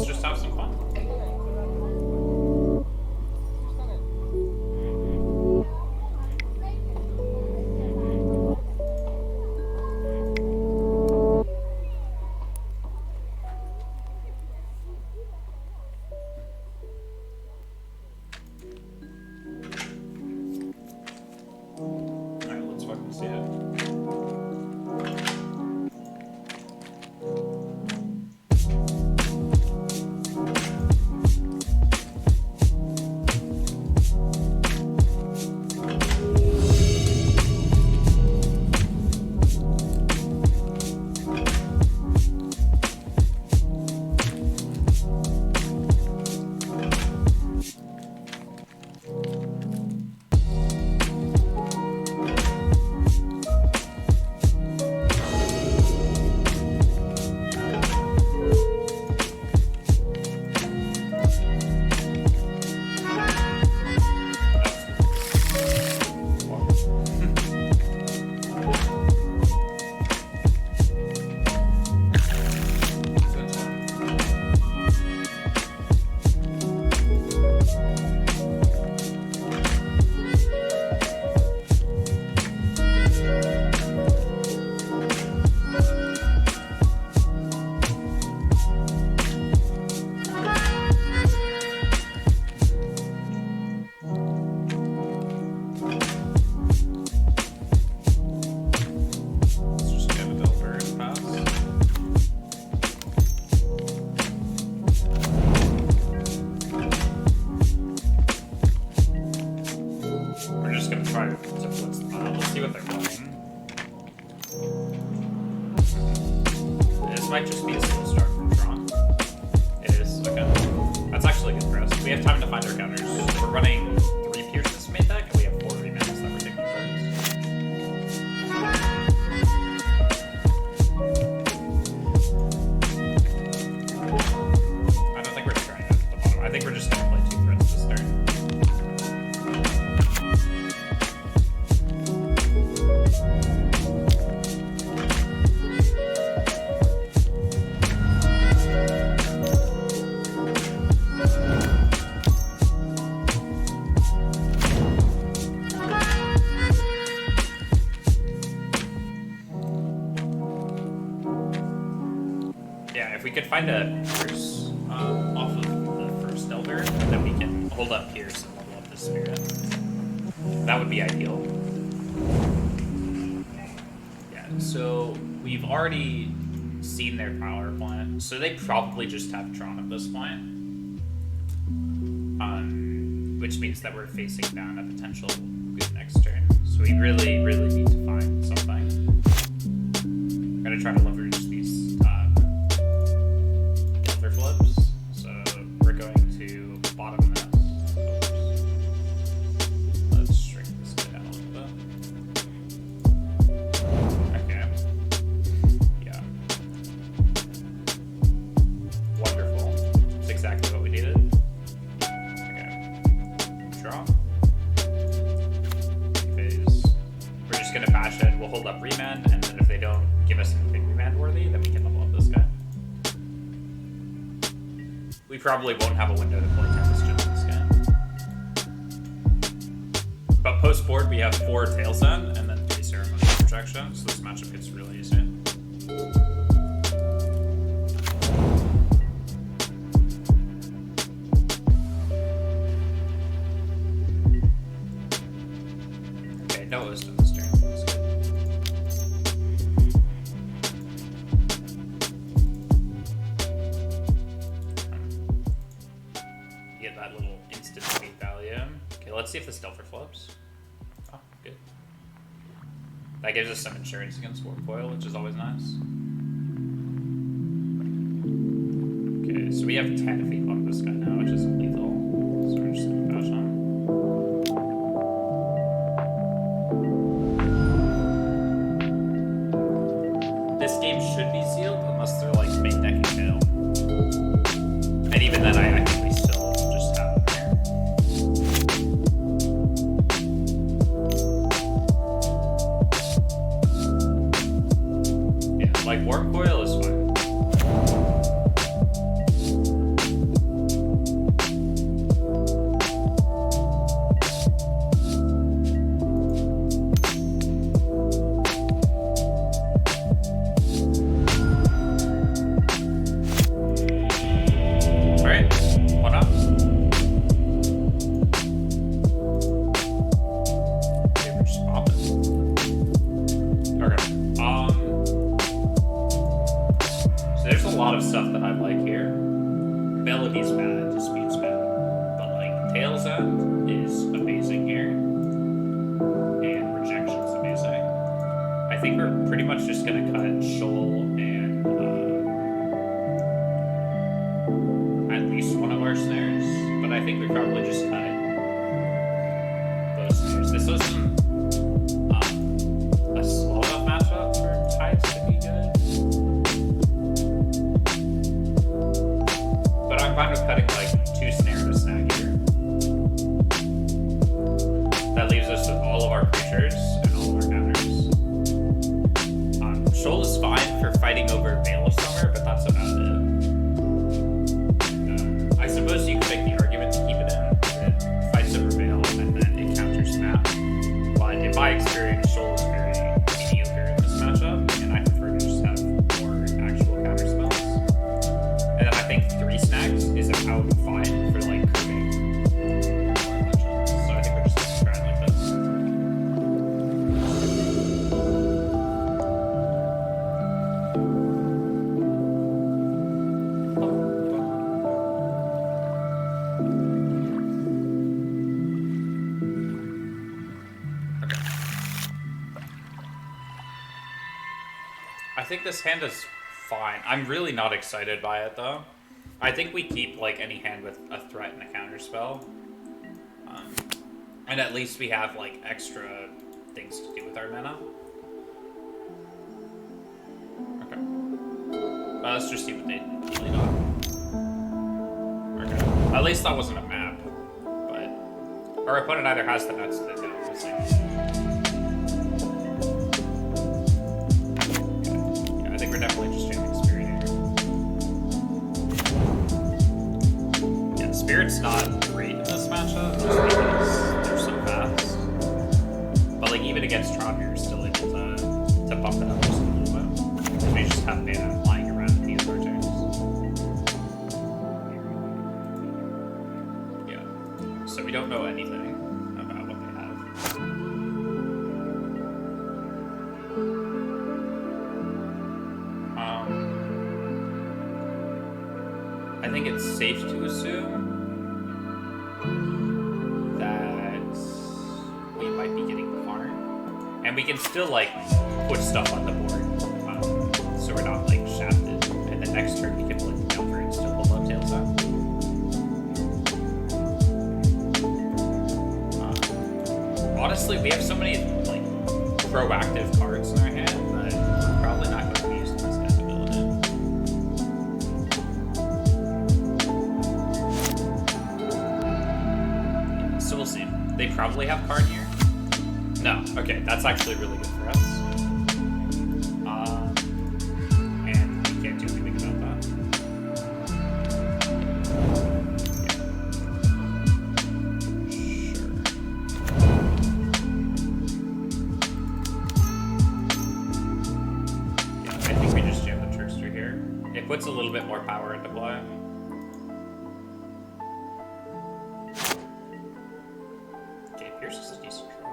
let's just have some fun. Alright, let's fucking see it. Might just be a slow start from Tron. It is, okay. That's actually good for us. We have time to find our counters. We're running 3 Pierces made deck, and we have 4 remans that we're taking cards. I don't think we're trying it at the bottom. I think we're just gonna play 2 threats this turn. If we could find a Pierce off of the first Delver, then we can hold up Pierce and level up the Spirit. That would be ideal. Yeah, so we've already seen their power plant, so they probably just have Tron at this point. Which means that we're facing down a potential good next turn. So we really need to find something. We're gonna try to leverage these flips, so we're going to bottom this. Oops. Let's shrink this guy down a little bit. Okay. Yeah. Wonderful. That's exactly what we needed. Okay. Draw. Phase. We're just gonna bash it, we'll hold up remand, and then if they don't give us anything remand worthy, then we can level up this guy. We probably won't have a window to play Tempest Gem in this game. But post board, we have 4 Tails End and then 3 Ceremonial Projection, so this matchup gets really easy. Okay, no wisdom this turn. That's good. Get that little instant speed value. Okay, let's see if this Delver flips. Oh, good. That gives us some insurance against Warp Foil, which is always nice. Okay, so we have 10 if we block this guy now, which isn't lethal. So we're just gonna bash on. This game should be sealed unless they're like main decking tail. And even then, I think we still just have them there. Yeah, like Warp Coil is fine. Melody's bad, Dispute's bad. But like Tail's End is amazing here. And Rejection's amazing. I think we're pretty much just gonna cut Shoal and at least one of our snares. But I think we probably just cut those snares. This wasn't a slow enough matchup for Tides to be good. But I'm fine with cutting like 2 snare and a snag here. That leaves us with all of our creatures and all of our counters. Shoal is fine for fighting over Veil of Summer, but that's about it. I suppose you could make the argument to keep it in. It fights over Veil and then it counters Snap. But in my experience, Shoal is very mediocre in this matchup, and I prefer to just have more actual counter spells. And then I think 3 snags is about fine for like curving. So I think we're just going to try it like this. I think this hand is fine. I'm really not excited by it though. I think we keep like any hand with a threat and a counter spell. And at least we have like extra things to do with our mana. Okay. Let's just see what they lead on. Okay. At least that wasn't a map. But our opponent either has the nuts to the go. We'll see. I think we're definitely just jamming Spirit here. Yeah, Spirit's not great in this matchup, just because they're so fast. But like even against Tron, you're still able to bump it up just a little bit. Because we just have mana flying around in these archers. Yeah. So we don't know anything about what they have. I think it's safe to assume that we might be getting Karn. And we can still, like, put stuff on the board, so we're not, like, shafted. And the next turn we can blink the counter and still pull up Tails out. Honestly, we have so many, like, proactive cards in our hand that we're probably not going to be using this guy's ability. So we'll see. They probably have Karn here. No. Okay, that's actually really good for us. And we can't do anything about that. Sure. Yeah, I think we just jam the Trickster here. It puts a little bit more power into play. Pierce is a decent draw.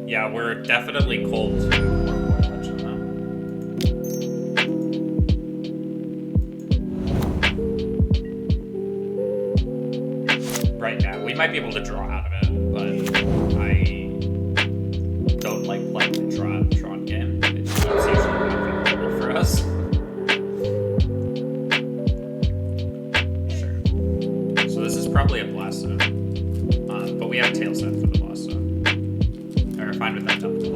Yeah, we're definitely cold to more legend now. Right now, we might be able to draw out of it, but I don't like playing the Tron game. It's usually not favorable for us. Sure. So this is probably a Blast Zone. But we have Tail Set for the Blast Zone. We're fine with that double to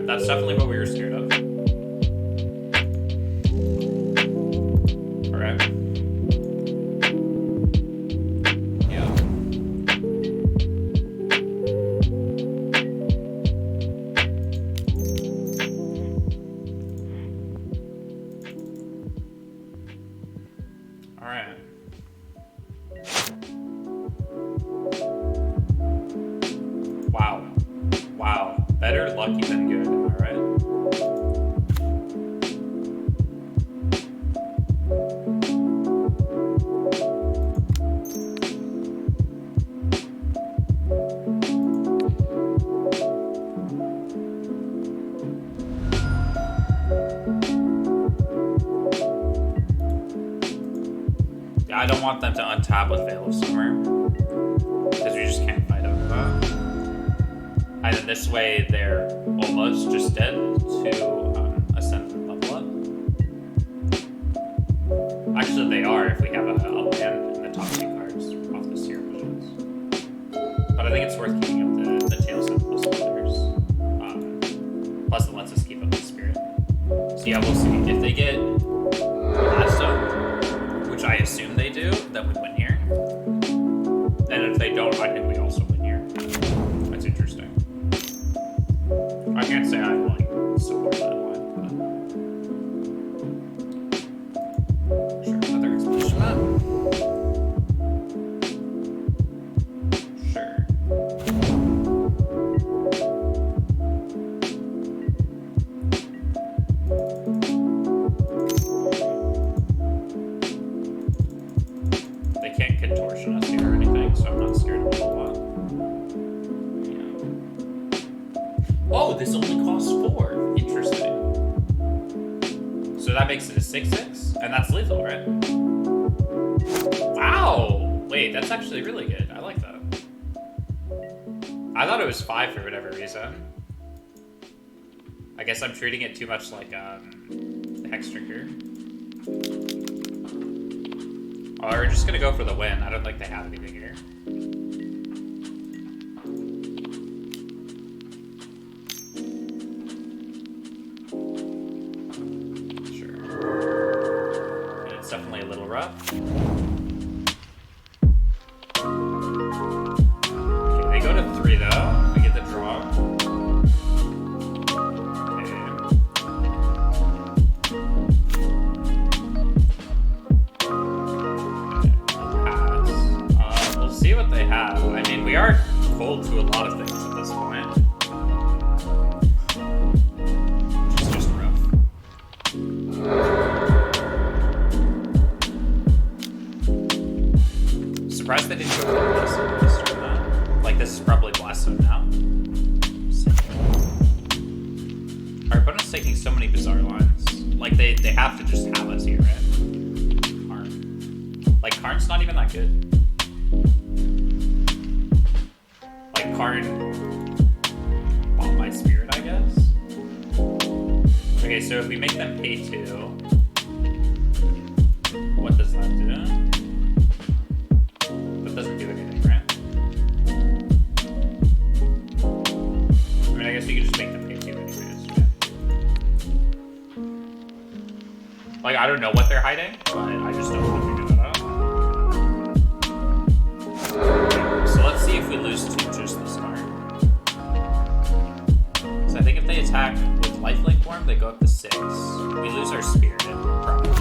that's definitely what we were scared of. Alright. Alright. Wow. Wow. Better lucky than good, alright? I don't want them to untap with Veil of Summer, because we just can't fight over that. And then this way, they're almost just dead to Ascendant level up. Actually, they are if we have a land in the top 2 cards off the Seer Visions. But I think it's worth keeping up the Tail Set plus others. Plus, it lets us keep up the Spirit. So yeah, we'll see. If they get Blasto, which I assume they do, then we win here. And if they don't, I think we also win here. That's interesting. I can't say I like support that line, but sure, another expedition map. Sure. They can't contortion us here or anything, so I'm not scared of it a lot. Oh, this only costs 4. Interesting. So that makes it a 6/6, and that's lethal, right? Wow! Wait, that's actually really good. I like that. I thought it was 5 for whatever reason. I guess I'm treating it too much like the Hex Drinker. Oh, we're just gonna go for the win. I don't think they have anything here. Definitely a little rough. Okay, they go to 3 though. We get the draw. Okay. Pass. We'll see what they have. I mean, we are cold to a lot of things at this point. It's just rough. Surprised they didn't go for the Blast this turn though. Like, this is probably Blast Zone now. Our opponent's taking so many bizarre lines. Like, they have to just have us here, right? Karn. Like, Karn's not even that good. Like, Karn bought my Spirit, I guess. Okay, so if we make them pay 2, what does that do? Doesn't do anything, right? I mean, I guess you could just make them pay 2 anyways, right? Like, I don't know what they're hiding, but I just don't want to figure that out. Okay, so let's see if we lose 2 just this start. So I think if they attack with Lifelink Form, they go up to 6. We lose our Spirit, probably.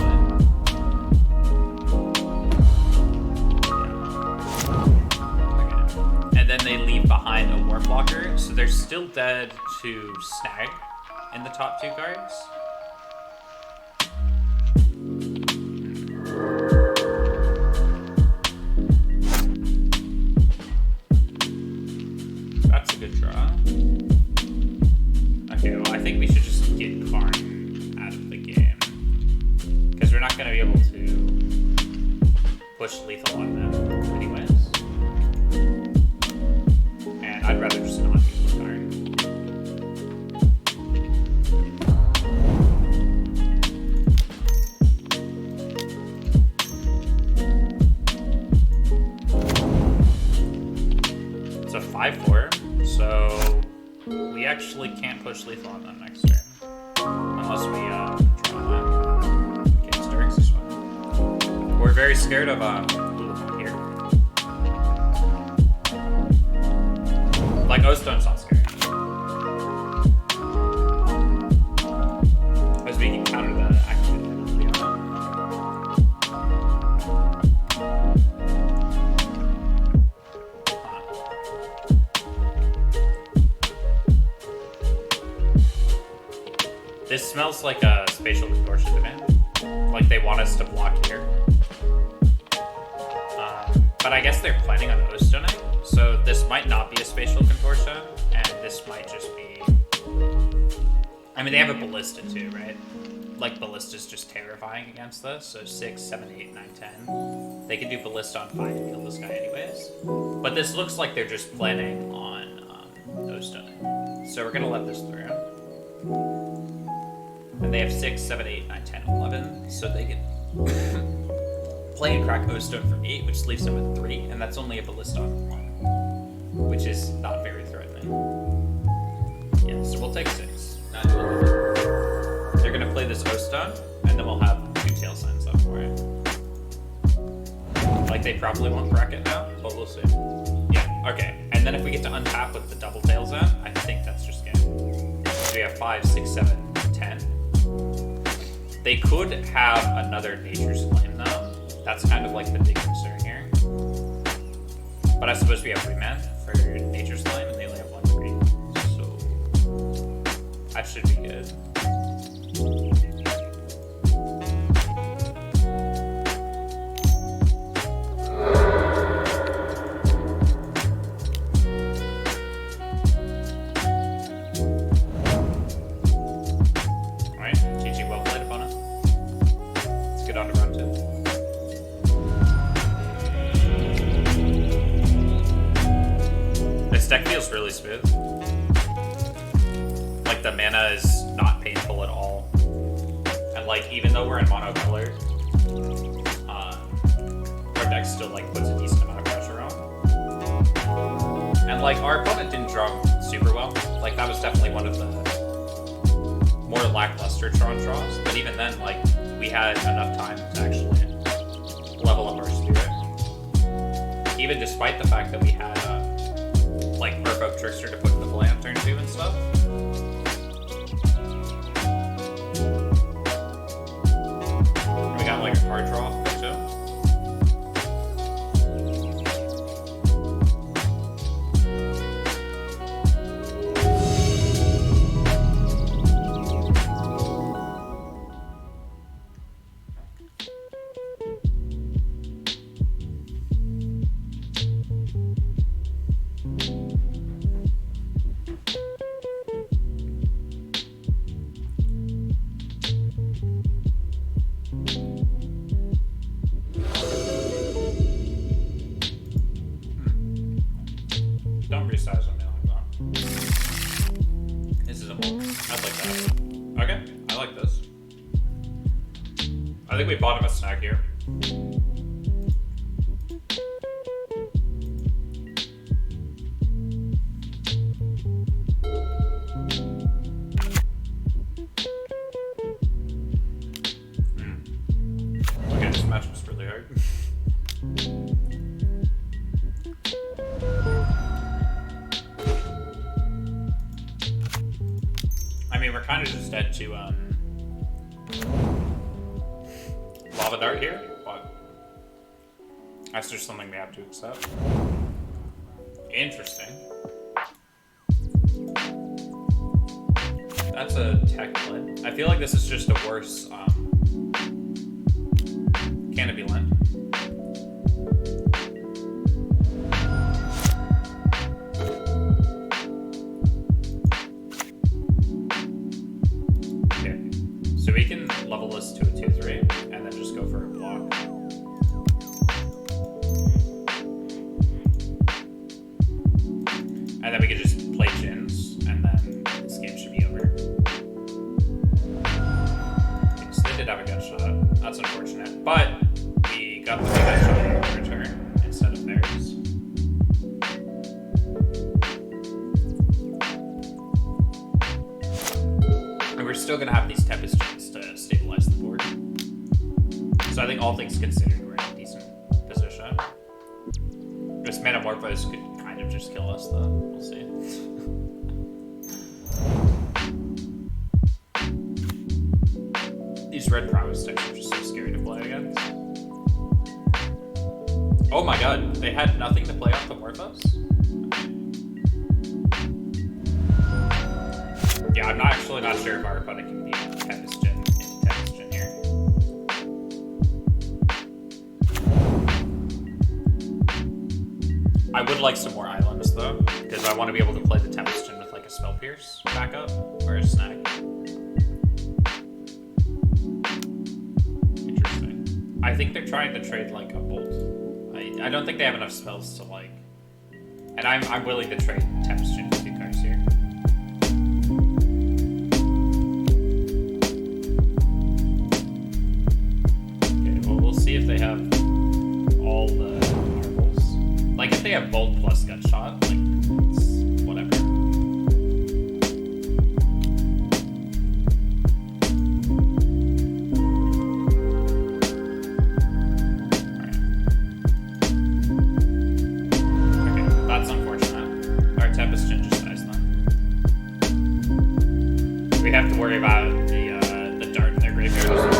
Then they leave behind a Warp Blocker, so they're still dead to Snag in the top 2 cards. That's a good draw. Okay, well, I think we should just get Karn out of the game, because we're not going to be able to push lethal on them anyways. I'd rather just not be with Karn. It's a 5/4, so we actually can't push lethal on them next turn. Unless we draw one. Okay, Stirrings is fine. We're very scared of here. Like, O-Stone's not scary. Because we can counter the activity ability on almost like a spatial distortion demand. Like they want us to block here. But I guess they're planning on O-stoning, so this might not be a spatial contortion, and this might just be... I mean, they have a ballista too, right? Like, ballista's just terrifying against this, so 6, 7, 8, 9, 10. They can do ballista on 5 to kill this guy anyways. But this looks like they're just planning on O-stoning. So we're gonna let this through. And they have 6, 7, 8, 9, 10, 11, so they can play and crack O-stone from 8, which leaves them at 3, and that's only a ballista on 1, which is not very threatening. Yeah, so we'll take 6. 9 to 11. They're gonna play this O-stone, and then we'll have 2 tail signs up for it. Like, they probably won't crack it now, but we'll see. Yeah, okay. And then if we get to untap with the double tail zone, I think that's just game. So we have 5, 6, 7, 10. They could have another Nature's Flame, though. That's kind of like the big concern here. But I suppose we have remand for Nature's Flame, and they only have 1 3. So that should be good. Deck feels really smooth. Like, the mana is not painful at all. And, like, even though we're in mono color, our deck still, like, puts a decent amount of pressure on. And, like, our opponent didn't draw super well. Like, that was definitely one of the more lackluster Tron draws. But even then, like, we had enough time to actually level up our spirit. Even despite the fact that we had, like, Provoke Trickster to put in the play on turn 2 and stuff. And we got, like, a card draw off too. Don't resize on me like that. This is a hole. I'd like that. Okay, I like this. I think we bought him a snack here. Okay, this matchup's really hard. I mean, we're kind of just dead to Lava Dart here, but that's just something we have to accept. Interesting. That's a tech play. I feel like this is just a worse Canopy Land. So we can level this to a 2-3 and then just go for a block. And then we could just play Jins and then this game should be over. Okay, so they did have a gunshot. That's unfortunate. But we got the big gunshot in return instead of theirs. And we're still gonna have these Tempest Jins to stabilize the board. So I think all things considered, we're in a decent position. This Metamorphose could kind of just kill us though, we'll see. These red prowess decks are just so scary to play against. Oh my god, they had nothing to play off the Morphos? Yeah, I'm actually not sure if our opponent can beat Tempest would like some more islands though, because I want to be able to play the Tempest with like a Spell Pierce backup or a Snag. Interesting. I think they're trying to trade like a Bolt. I don't think they have enough spells to like, and I'm willing to trade Tempest with 2 cards here. We'll see if they have all the marbles. Like, if they have Bolt plus Gunshot, like, it's whatever. Alright. Okay, that's unfortunate. Our Tempest just dies then. We have to worry about the dart in their graveyards.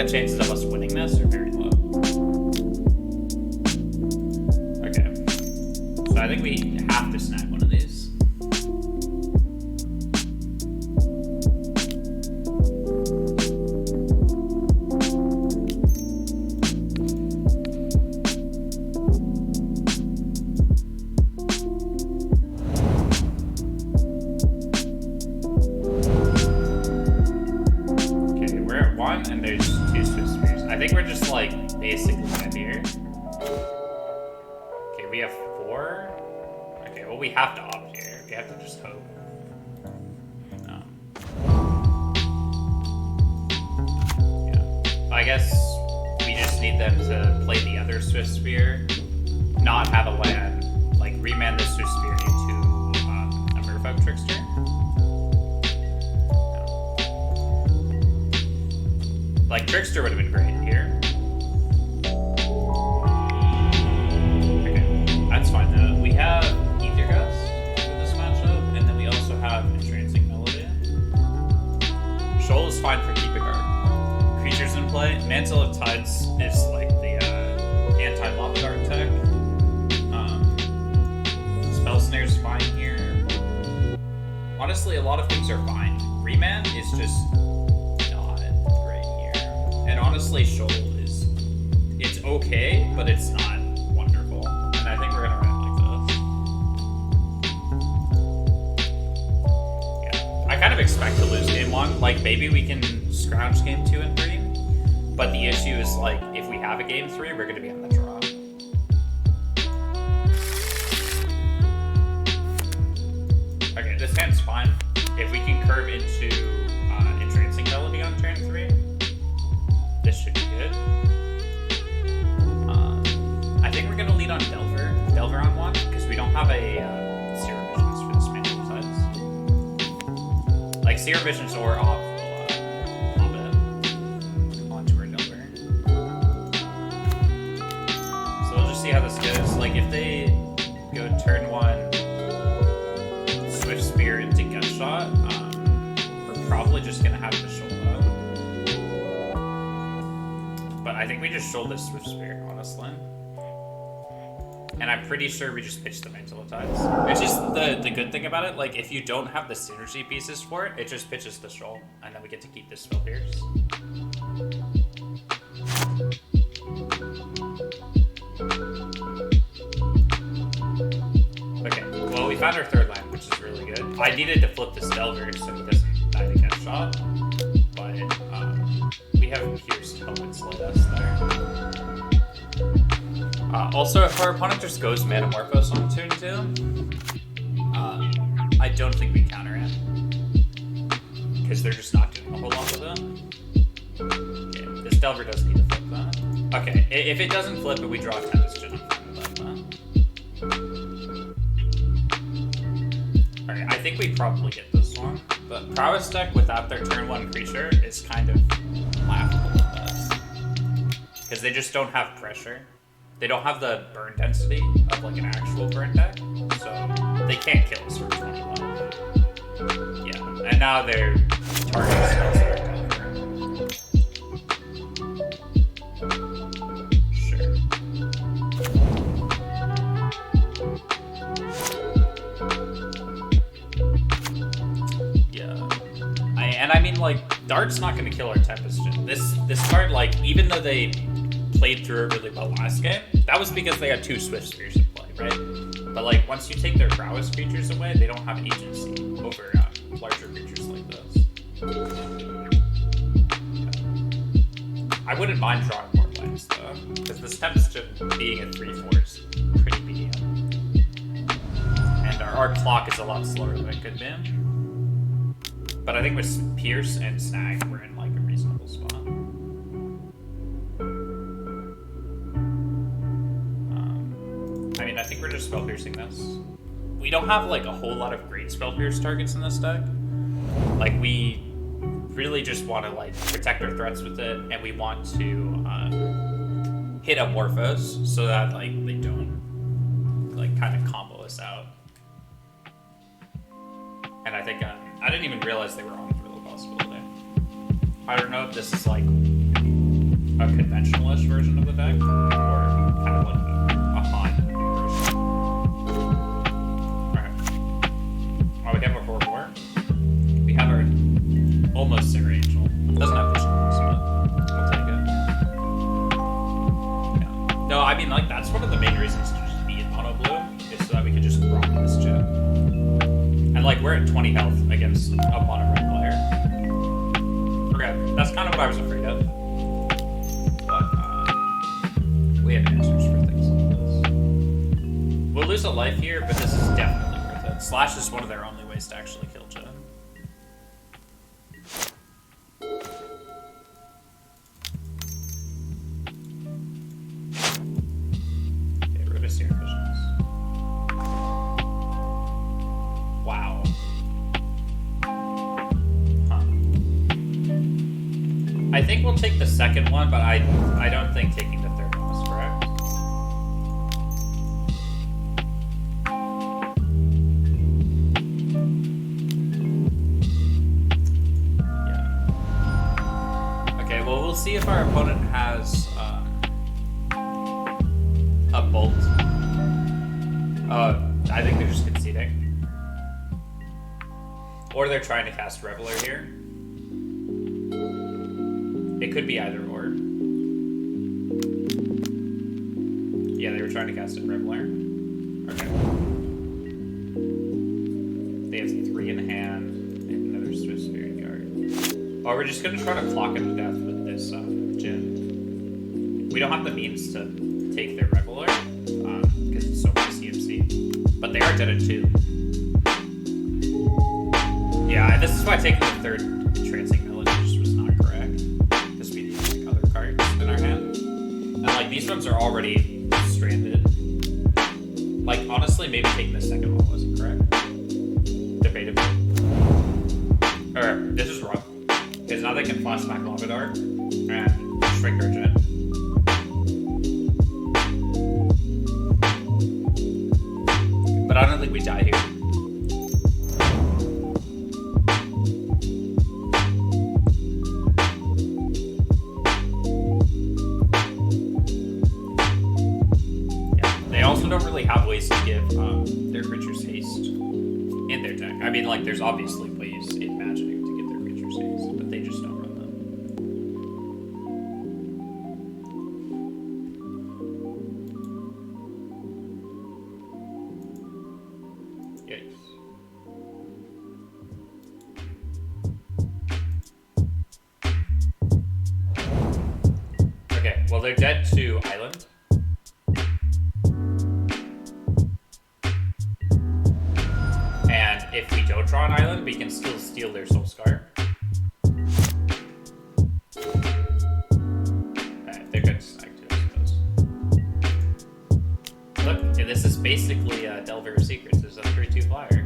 Chances of us winning this are very low. Okay. So I think we have to snag one of these. Okay, we're at 1 and there's 2 Swiss Spears. I think we're just like basically dead here. Okay, we have 4. Okay, well we have to opt here. We have to just hope. Yeah. I guess we just need them to play the other Swiss Spear, not have a land, like remand the Swiss Spear into a Merfolk Trickster. Like, Trickster would have been great here. Okay, that's fine though. We have Ether Gust for this matchup, and then we also have Entrancing Melody. Shoal is fine for keeping our creatures in play. Mantle of Tides is like the anti-Lava Dart tech. Spell Snare is fine here. Honestly, a lot of things are fine. Remand is just honestly, Shoal is, it's okay, but it's not wonderful. And I think we're gonna run like this. Yeah. I kind of expect to lose game 1. Like, maybe we can scrounge game 2 and 3. But the issue is, like, if we have a game 3, we're gonna be on the draw. Okay, this hand's fine. If we can curve into Entrancing Melody on turn 3, this should be good. I think we're Visions or off will pop it onto our Delver. So we'll just see how this goes. Like, if they go turn 1, Swift Spear into Gut Shot, we're probably just going to have to shoulder up. But I think we just shoulder this Swift Spear, honestly. And I'm pretty sure we just pitch the Mantle of Tides. It's just the good thing about it, like, if you don't have the synergy pieces for it, it just pitches the Shoal, and then we get to keep this Spell Pierce. Okay, well, we found our 3rd land, which is really good. I needed to flip this Delver so he doesn't die to Gut Shot, but we have Pierce to help insulate us there. Also, if our opponent just goes Manamorphose on turn 2, I don't think we counter it. Because they're just not doing a whole lot with it. Okay, this Delver does need to flip that. Okay, if it doesn't flip and we draw a Tempest Gem, I'm fine with that. Alright, I think we probably get this one. But Prowess deck without their turn 1 creature is kind of laughable at best. Because they just don't have pressure. They don't have the burn density of like an actual burn deck, so they can't kill us for 21. Yeah, and now their target spells are down. Sure. Yeah. I mean, like, Dart's not going to kill our Tempest Gem. This card, like, even though they played through it really well last game, that was because they had 2 Swift Spears in play, right? But like, once you take their prowess creatures away, they don't have agency over larger creatures like this. I wouldn't mind drawing more lands though, because this Tempest Gem being at 3/4 is pretty medium. And our clock is a lot slower than it could be. But I think with Pierce and Snag, we're in like a reasonable spot. I mean, I think we're just Spell Piercing this. We don't have like a whole lot of great Spell Pierce targets in this deck. Like, we really just want to like protect our threats with it, and we want to hit Amorphos so that like they don't like kind of combo us out. And I think I didn't even realize they were on for the possibility. I don't know if this is like a conventional-ish version of the deck or kind of like a hot version. Alright. Oh, we have our 4/4. We have our almost Sarah Angel. Doesn't have vision, so we'll take it. Yeah. No, I mean, like, that's one of the main reasons to just be in mono blue, is so that we can just rock this Jib. And like, we're at 20 health against a mono red player. Okay, that's kind of what I was afraid of. But we have answers for things like this. We'll lose a life here, but this is definitely worth it. Slash is one of their only ways to actually kill Jib. Okay, we're gonna see our visions. Wow. Huh. I think we'll take the second one, but I don't think taking the third one was correct. Yeah. Okay, well, we'll see if our opponent has a bolt. I think they're just conceding. Or they're trying to cast Reveler here. It could be either or. Yeah, they were trying to cast a Reveler. Okay. They have 3 in hand and another Swift Spirit Guard. Oh, we're just gonna try to clock him to death with this Jin. We don't have the means to take their Reveler, because it's so much CMC. But they are dead at 2. Yeah, this is why taking the third Trancing Melody just was not correct. Because we need like other cards in our hand. And like, these ones are already stranded. Like, honestly, maybe taking the second one wasn't correct. Debatably. Or, this is wrong. Because now they can flash back Lobadar and shrink Urgent. But I don't think we die here. Don't really have ways to give their creatures haste in their deck. I mean, like, there's obviously ways in Magic to give their creatures haste, but they just don't run them. Yikes. Okay, well, they're dead to Island. If we don't draw an island, we can still steal their Soul Scar. Alright, they're good snag too, I suppose. Look, yeah, this is basically Delver of Secrets. There's a 3/2 flyer.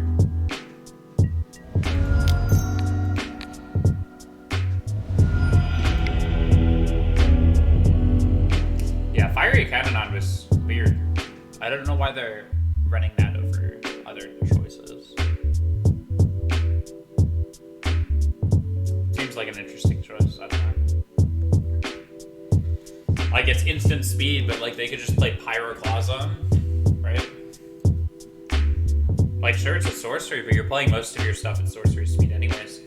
Yeah, Fiery Cananon was weird. I don't know why they're running that over other choices. Seems like an interesting choice. I don't know. Like, it's instant speed, but like they could just play Pyroclasm, right? Like, sure, it's a sorcery, but you're playing most of your stuff at sorcery speed anyways,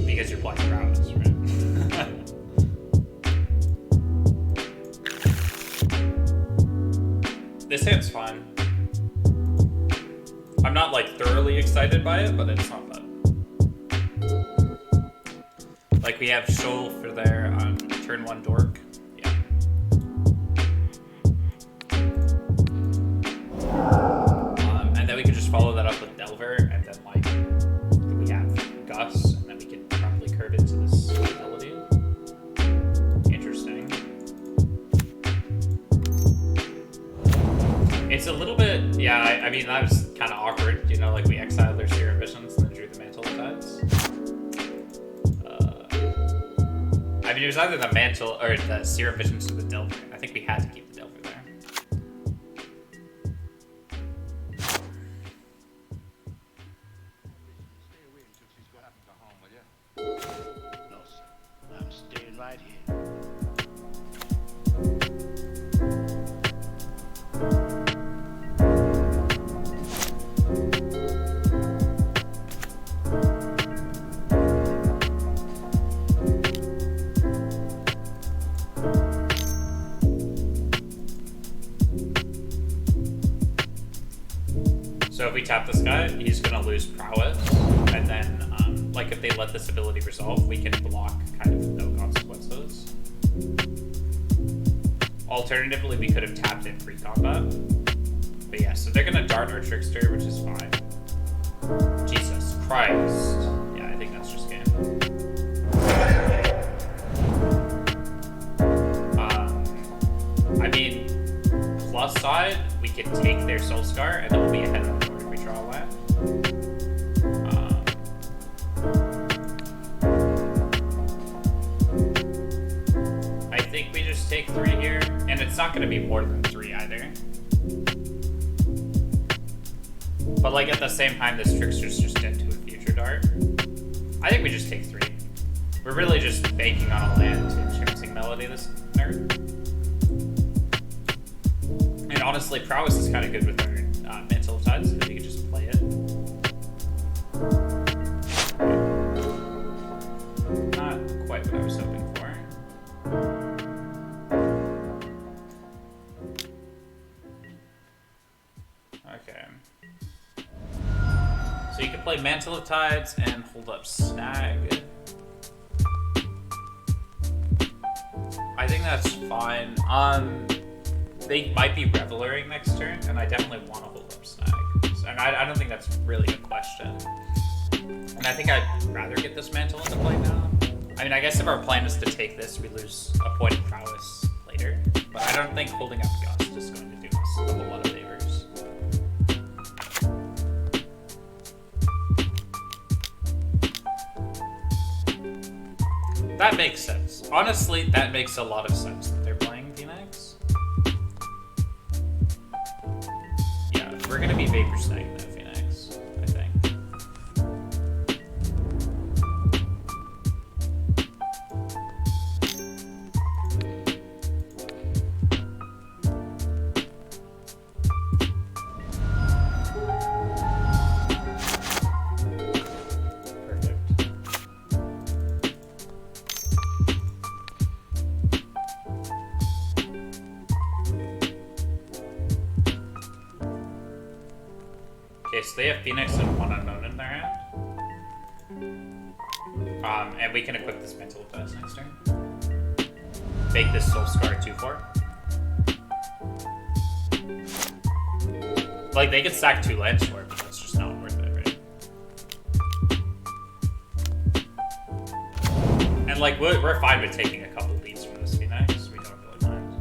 because you're playing prowess, right? This hand's fine. I'm not like thoroughly excited by it, but it's not bad. Like, we have Shoal for their turn 1 Dork. Yeah. And then we could just follow that up with Delver, and then like we have Gus, and then we can probably curve into this ability. Interesting. It's a little bit, yeah, I mean, that was kind of awkward, you know, like we exiled their Serum Visions and then drew the Mantle of Tides. I mean, it was either the Mantle or the Serum Visions or the Delver. I think we had to keep the Delver there. No, sir. I'm staying right here. So if we tap this guy, he's going to lose Prowess, and then, like, if they let this ability resolve, we can block kind of no consequences. Alternatively, we could have tapped in pre-combat. But yeah, so they're going to dart our Trickster, which is fine. Jesus Christ. Yeah, I think that's just game. I mean, plus side, we could take their Soul Scar, and then we'll be ahead of the board if we draw a land. I think we just take 3 here, and it's not going to be more than 3 either. But like at the same time, this Trickster's just dead to a future dart. I think we just take 3. We're really just banking on a land to Entrancing Melody this turn. And honestly, Prowess is kind of good with our Mantle of Tides, so that we can just play it. Not quite what I was hoping for. Okay. So you can play Mantle of Tides and hold up Snag. I think that's fine. They might be Reveling next turn, and I definitely want to hold up Snag. And I don't think that's really a question. And I think I'd rather get this Mantle into play now. I mean, I guess if our plan is to take this, we lose a point of Prowess later. But I don't think holding up Gust is going to do us a whole lot of favors. That makes sense. Honestly, that makes a lot of sense that they're playing Phoenix. Yeah, we're gonna be Vapor Stacking that Phoenix, I think. Okay, so they have Phoenix and one unknown in their hand. And we can equip this Mantle of Dust next turn. Make this Soul Scar 2/4. Like, they could stack 2 lands for it, but that's just not worth it, right? And, like, we're fine with taking a couple beats from this Phoenix. We don't really mind.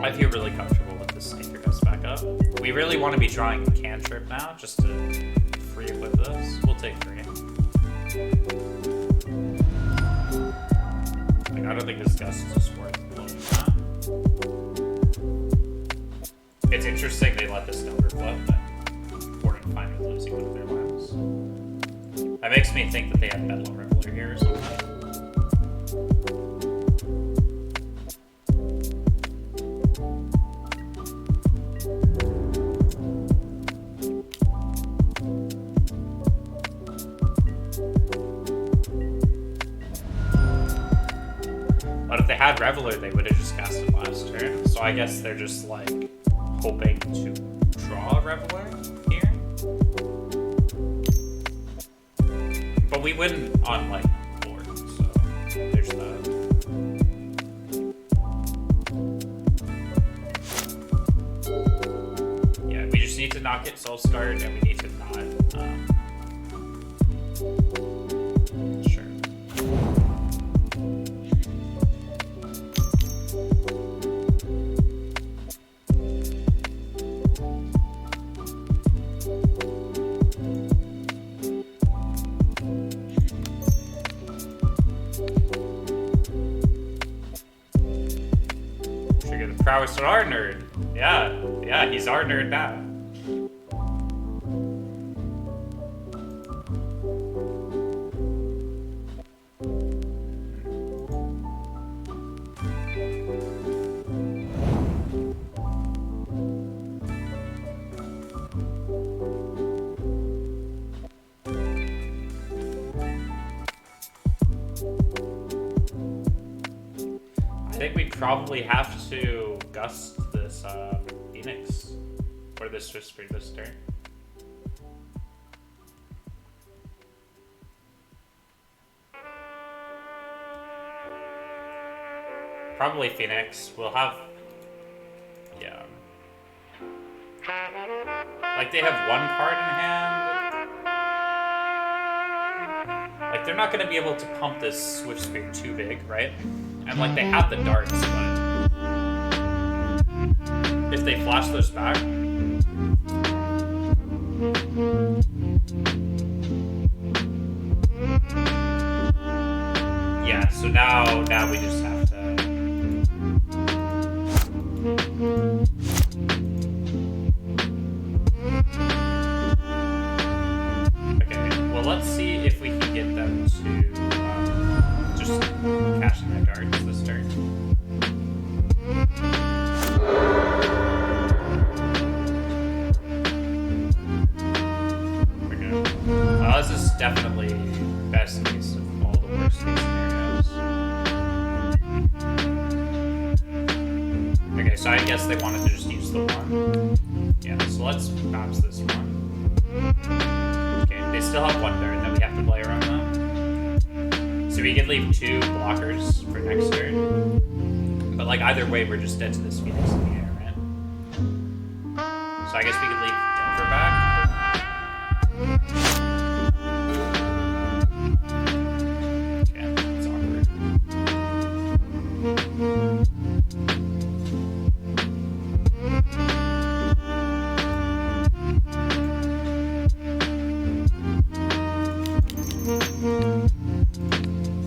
I feel really comfortable with this Sneaker Dust backup. We really want to be drawing a cantrip now, just to free equip this. We'll take 3. Like, I don't think this Gust is just worth blowing that. It's interesting they let this number flip, but we're fine with losing one of their lands. That makes me think that they have Bedlam Reveler here or something. But if they had Reveler, they would have just cast it last turn. So I guess they're just, like, hoping to draw a Reveler here. But we wouldn't on, like, board, so there's that. Yeah, we just need to not get Soul Scarred, and we need to not, sure. Prowess to our nerd. Yeah, he's our nerd now. I think we probably have to Gust this Phoenix or this Whisper this turn. Probably Phoenix. We'll have, yeah. Like, they have 1 card in hand. Like, they're not going to be able to pump this Swift Spear too big, right? And, like, they have the darts, but if they flash those back, yeah, so now we just have to okay, well, let's see if we can get them to just cash in their darts this turn. This is definitely best case of all the worst case scenarios. Okay, so I guess they wanted to just use the 1. Yeah, so let's bounce this 1. Okay, they still have 1 dart that we have to play around them. So So we could leave 2 blockers for next turn. But like either way, we're just dead to this Phoenix in the air, right? So I guess we could leave Denver back. Yeah, it's awkward.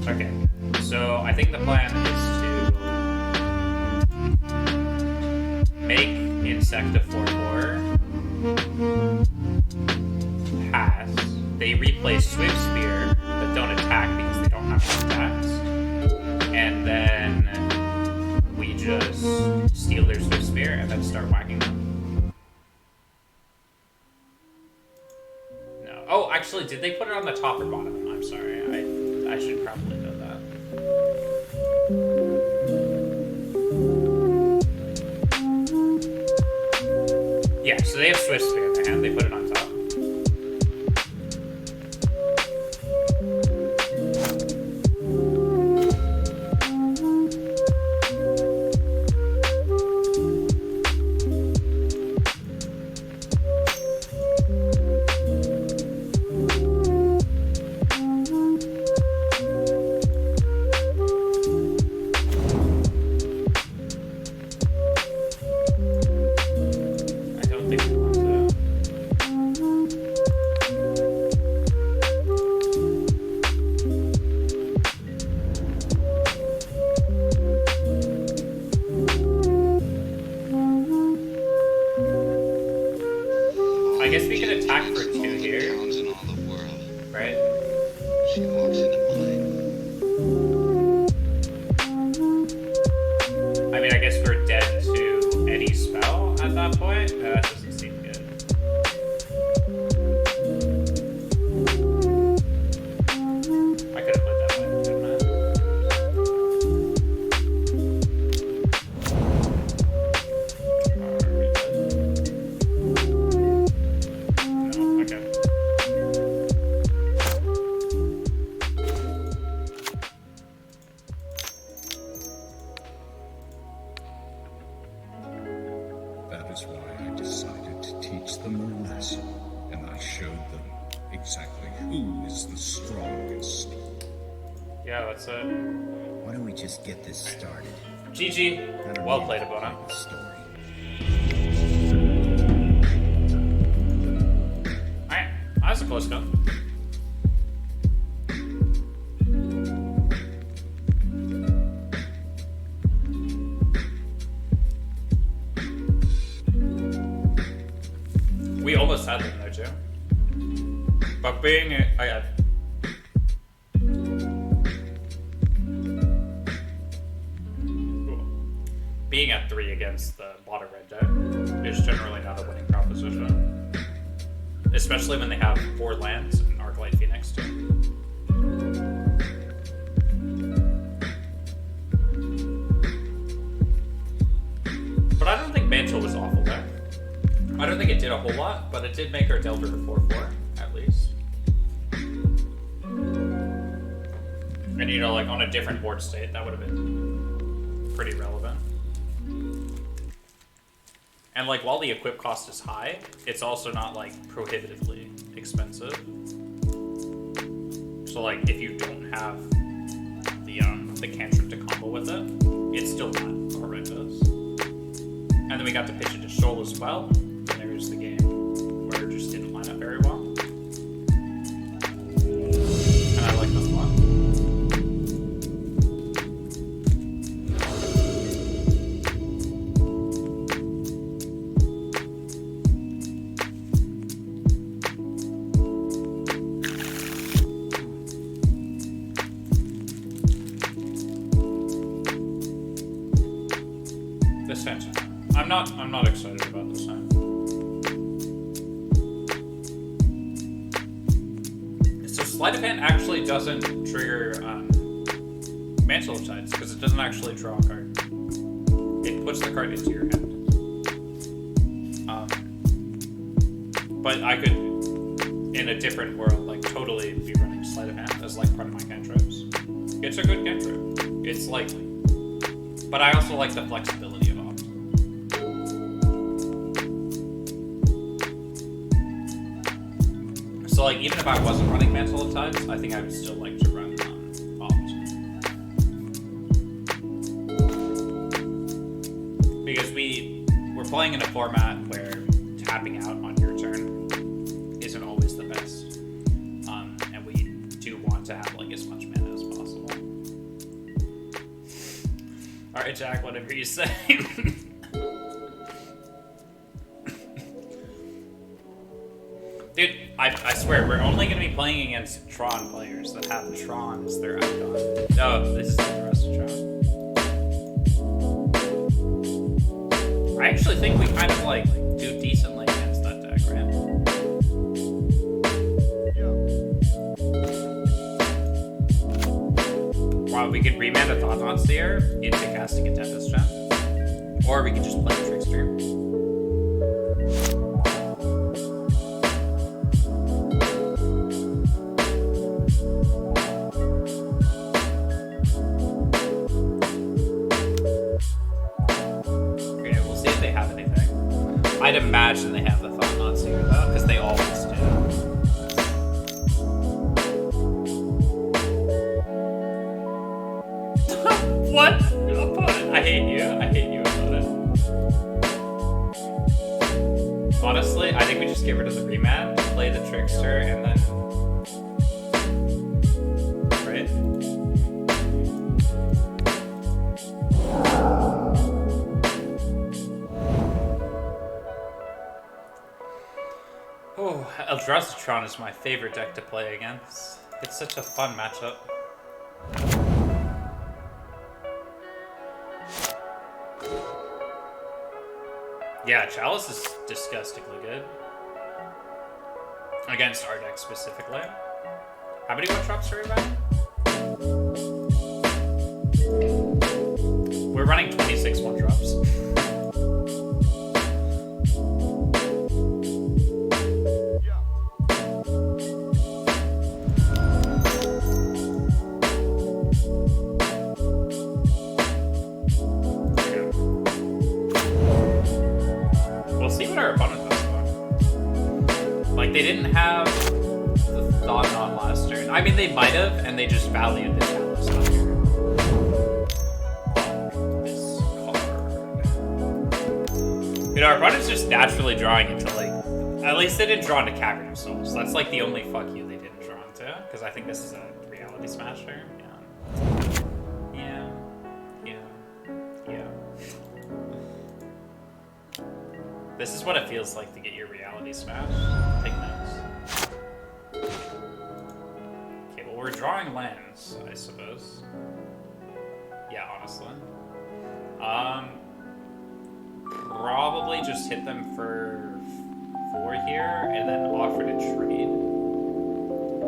Okay, so I think the plan is to make Insect a 4/4, pass. They replay Swift Spear, but don't attack because they don't have attacks. And then we just steal their Swift Spear and then start whacking them. No. Oh, actually, did they put it on the top or bottom? I'm sorry. I should probably know that. Yeah, so they have Swift Spear in their hand. They put it on top. I don't think we want to. I guess we could attack for 2 here, Towns in all the world. right? She walks into mine. I mean, I guess we're dead to any spell at that point. That doesn't seem good. I could have played that way, couldn't I? Are we dead? No, okay. That is why I decided to teach them a lesson, and I showed them exactly who is the strongest. Yeah, that's it. Why don't we just get this started? GG. I don't Well need played, to Abona. tell the story. Alright, that was a close gun. We almost had them there too. But being being at 3 against the bottom red deck is generally not a winning proposition. Especially when they have 4 lands and Arclight Phoenix too. But I don't think Mantle was awful there. I don't think it did a whole lot, but it did make our Delver a 4/4, at least. And you know, like on a different board state, that would have been pretty relevant. And like while the equip cost is high, it's also not like prohibitively expensive. So like if you don't have the cantrip to combo with it, it's still not horrendous. And then we got to pitch it to Shoal as well. And there's the game where it just didn't line up very well. And I like this a lot. This hand's I'm not excited about this hand. So Sleight of Hand actually doesn't trigger Mantle of Tides because it doesn't actually draw a card. It puts the card into your hand. But I could, in a different world, like totally be running Sleight of Hand as like part of my cantrips. It's a good cantrip. It's like, but I also like the flexibility of options. So like, even if I wasn't running Mantle of Tides, I think I would still like to run Opt. Because we're playing in a format where tapping out on your turn isn't always the best. And we do want to have like as much mana as possible. Alright, Jack, whatever you say. Dude, I swear, we're only going to be playing against Tron players that have Tron as their icon. No, this is the rest of Tron. I actually think we kind of, like, do decently against that deck, right? Well, we could remand a Thought Seer into casting a Tempest Gem. Or we could just play Trickster. I'd imagine they have the Thought Seer though, because they always do. What? Opponent. I hate you. I hate you, opponent. Honestly, I think we just get rid of the rematch, play the Trickster, and then... Right? Oh, Eldrazi is my favorite deck to play against. It's such a fun matchup. Yeah, Chalice is disgustingly good. Against our deck specifically. How many one-drops are we running? We're running 26 one-drops. They didn't have the Thought on last turn. I mean, they might have, and they just valued the Chalice on here. This card. You know, our opponent's just naturally drawing into, like... At least they didn't draw into Cavern of Souls. So that's, like, the only fuck you they didn't draw into. Because I think this is a Reality Smasher. Yeah. This is what it feels like to get your Reality Smash. Take notes. Okay, well, we're drawing lands, I suppose. Yeah, honestly. Probably just hit them for 4 here, and then offer to trade.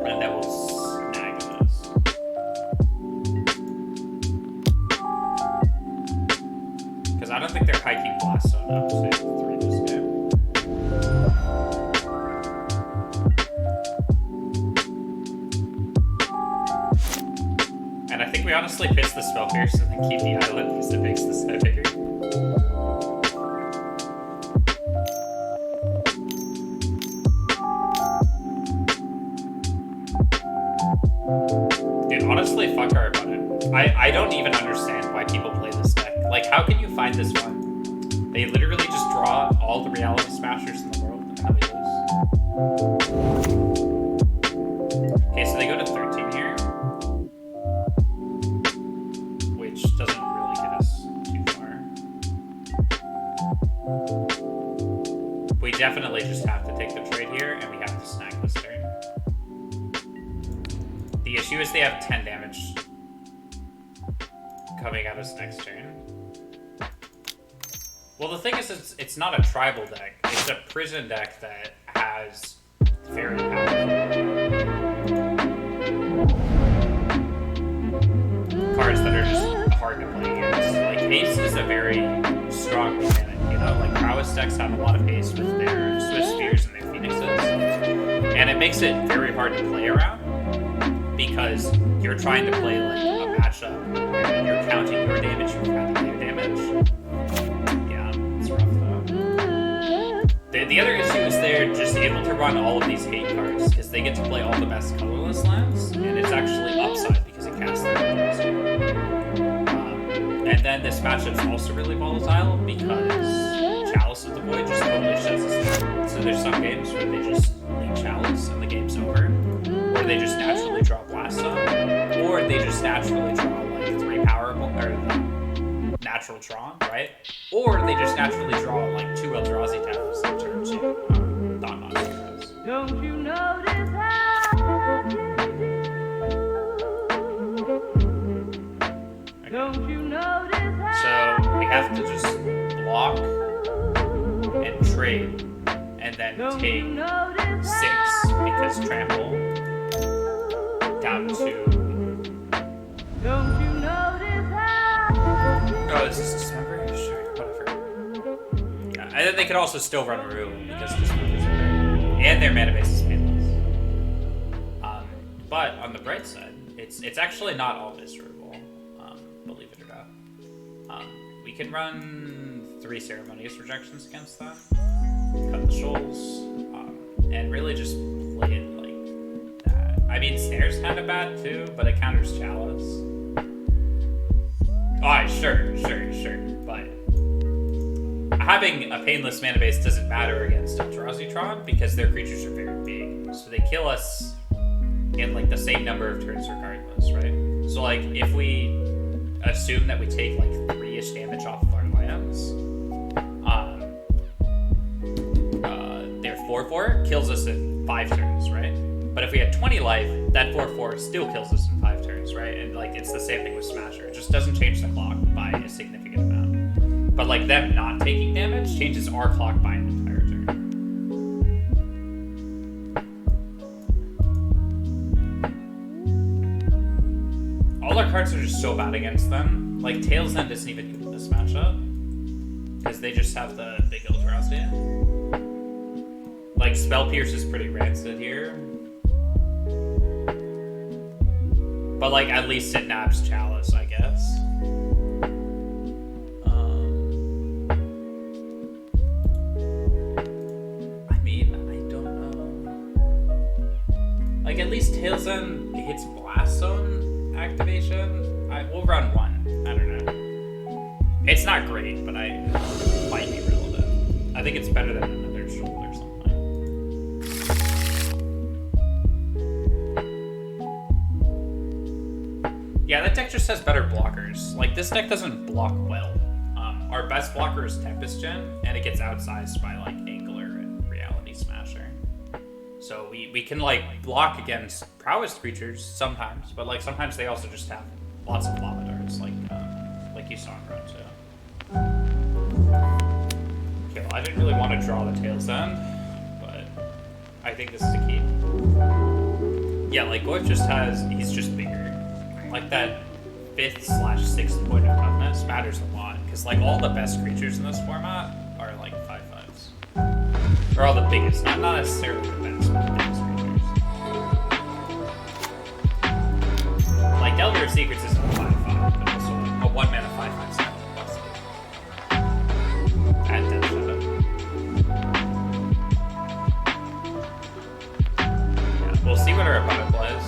And then we'll snag those. Because I don't think they're hiking Blast Zone up to 3 this game. And I think we honestly pitch the Spell Pierce and then keep the island because it makes the set bigger. Dude, honestly, fuck our opponent. I don't even understand why people play this deck. Like, how can you find this one? They literally just draw all the Reality Smashers in the world, and then we lose. Okay, so they go to 13 here. Which doesn't really get us too far. We definitely just have to take the trade here, and we have to snag this turn. The issue is they have 10 damage coming at us next turn. Well, the thing is, it's not a tribal deck. It's a prison deck that has very powerful cards that are just hard to play against. Like, haste is a very strong mechanic, you know? Like, prowess decks have a lot of haste with their Swift Spears and their Phoenixes. And it makes it very hard to play around because you're trying to play, like, a counting your damage, you're counting their damage. Yeah, it's rough though. The other issue is they're just able to run all of these hate cards because they get to play all the best colorless lands, and it's actually upside because it casts their colors. And then this matchup's also really volatile because Chalice of the Void just totally shuts us down. So there's some games where they just lead Chalice and the game's over, or they just naturally draw Blast Zone, or they just naturally draw like 3 powerful or natural Tron, right? Or they just naturally draw like 2 Eldrazi towers in turn 2. Not monsters. Don't you notice how you do? Don't you notice how? So we have to just block and trade, and then take 6 because trample down to. Don't you notice how? Oh, is this December? Sure, whatever. Yeah, and then they could also still run Rue because this move is great, and their mana base is painless. But on the bright side, it's actually not all miserable. Believe it or not. We can run 3 ceremonious rejections against that, cut the shoals, and really just play it like that. I mean, Snare's kind of bad too, but it counters Chalice. Alright, sure, but having a painless mana base doesn't matter against Eldrazi Tron because their creatures are very big, so they kill us in like the same number of turns regardless, right? So like if we assume that we take like 3-ish damage off of our lands, their 4/4 kills us in 5 turns, right? But if we had 20 life, that 4/4 still kills us in 5 turns, right? And like it's the same thing with Smasher. It just doesn't change the clock by a significant amount. But like them not taking damage changes our clock by an entire turn. All our cards are just so bad against them. Like Tail's End isn't even good in this matchup because they just have the big Eldrazi. Like Spell Pierce is pretty rancid here. But like at least it nabs Chalice, I guess. I mean, I don't know. Like at least Tail's End hits Blast Zone activation. We'll run 1. I don't know. It's not great, but it might be relevant. I think it's better than another shoal or something. Yeah, that deck just has better blockers. Like, this deck doesn't block well. Our best blocker is Tempest Gen, and it gets outsized by, like, Angler and Reality Smasher. So we can, like, block against prowess creatures sometimes, but, like, sometimes they also just have lots of lava darts, like you saw in round 2. Okay, well, I didn't really want to draw the Tail's End, but I think this is a key. Yeah, like, Goyf just he's just bigger. Like, that 5th/6th point of toughness matters a lot, because, like, all the best creatures in this format are, like, 5/5s. Or all the biggest, not necessarily the best, but the biggest creatures. Like, Delver of Secrets isn't a 5/5, but also a 1-mana 5/5 7 plus. At Death Shadow. Yeah, we'll see what our opponent plays.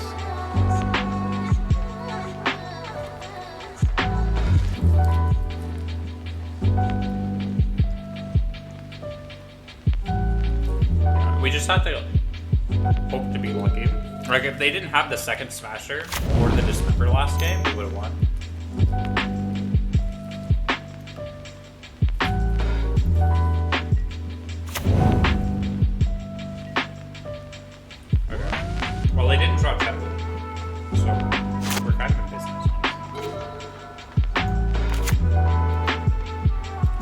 We just have to hope to be lucky. Like, if they didn't have the second Smasher or the Dismember last game, we would have won. Okay. Well, they didn't draw Temple, so we're kind of in business.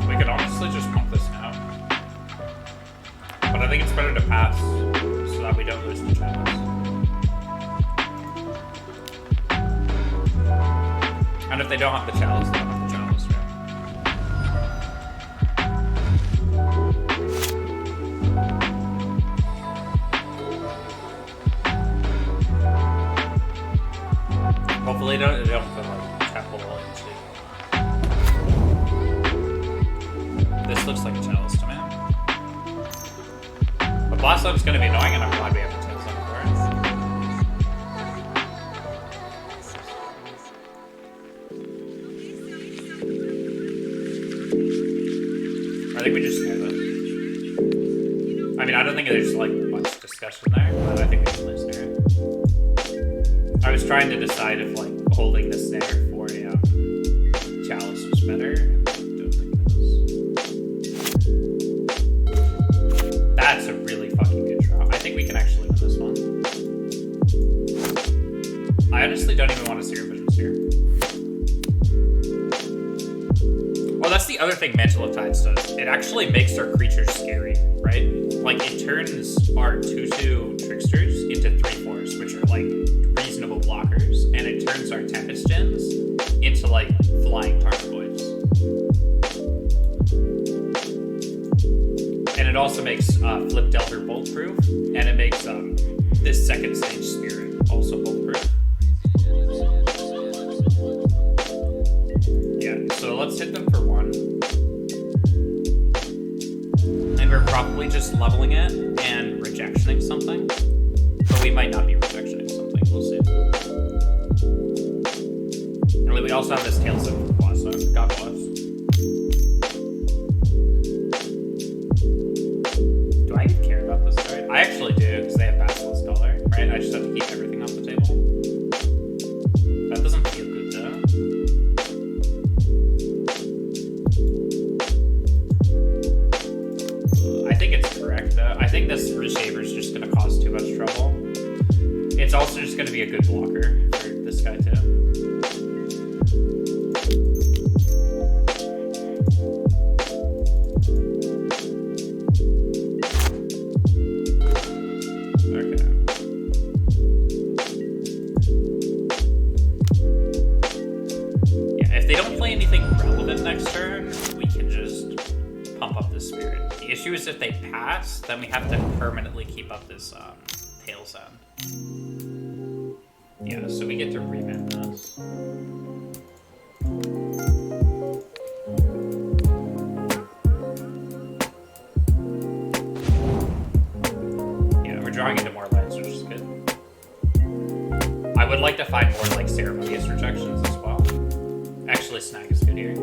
We could honestly just pump this now. But I think it's better to pass so that we don't lose the challenge. And if they don't have the chalice, they don't have the chalice, right? Hopefully they don't put like temple into looks like a chalice to me. But Blast Zone's gonna be annoying, and I'm glad we have the tail zone for it. I think we just snare this. I mean, I don't think there's like much discussion there, but I think we can snare it. I was trying to decide if like holding the snare for a chalice was better. I don't think it is. That's a really fucking good draw. I think we can actually win this one. I honestly don't even want to see your visions here. Oh, that's the other thing Mantle of Tides does. It actually makes our creatures scary, right? Like, it turns our 2/2 tricksters into 3/4s, which are like reasonable blockers, and it turns our Tempest gens into like flying Tarmogoyfs. And it also makes Flip Delver bulletproof, and it makes this second stage Spirit also bulletproof. Yeah, so let's hit them for 1. And we're probably just leveling it and rejectioning something. But we might not be rejectioning something, we'll see. And we also have this tail zone for Blast Zone. God bless. Do I even care about this card? I actually do, because they have Basilisk Color, right? I just have to keep everything off the table. That doesn't feel good though. I think it's correct though. I think this Reshaper is just going to cause too much trouble. It's also just going to be a good blocker for this guy too. Okay. Yeah, if they don't play anything relevant next turn, we can just pump up this Spirit. The issue is if they pass, then we have to permanently keep up this tail sound. Yeah, so we get to remap this. Yeah, we're drawing into more lands, which is good. I would like to find more like ceremonious rejections as well. Actually, Snag is good here.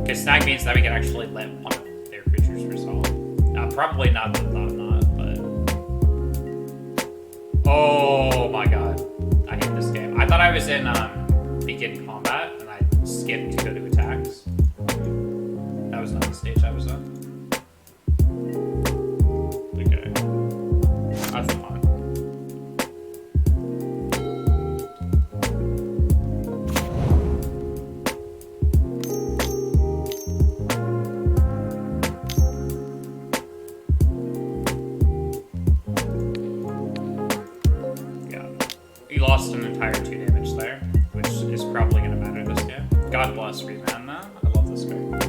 Because Snag means that we can actually let one of their creatures resolve. Probably not the Thought Knot, but... Oh my god. I hate this game. I thought I was in Begin Combat, and I skipped to go to attacks. That was not the stage I was on. Okay. That's fun. He lost an entire 2 damage there, which is probably going to matter this game. God bless Reman, though. I love this card.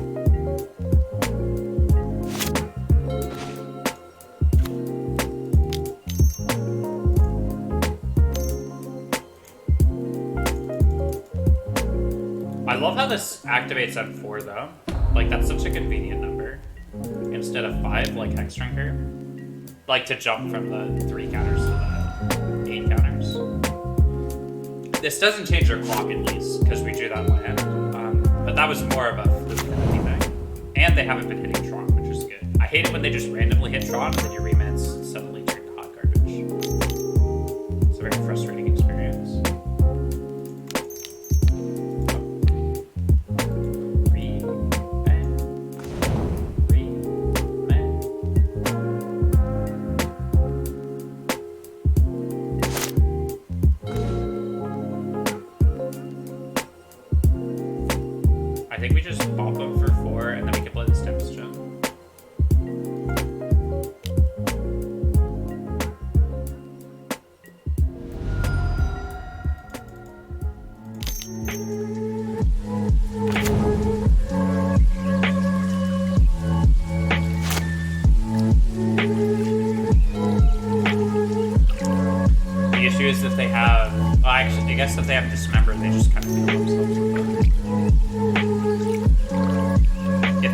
I love how this activates at 4, though. Like, that's such a convenient number. Instead of 5, like Hexdrinker. Like, to jump from the 3 counters to the 8 counters. This doesn't change our clock, at least, because we drew that land. But that was more of a fluke than anything. And they haven't been hitting Tron, which is good. I hate it when they just randomly hit Tron and then your remans suddenly turn to hot garbage. It's a very frustrating experience. I think we just pop them for 4, and then we can play this Tempest Gem. The issue is if they have... Well, actually, I guess if they have Dismember, they just kind of kill themselves with that.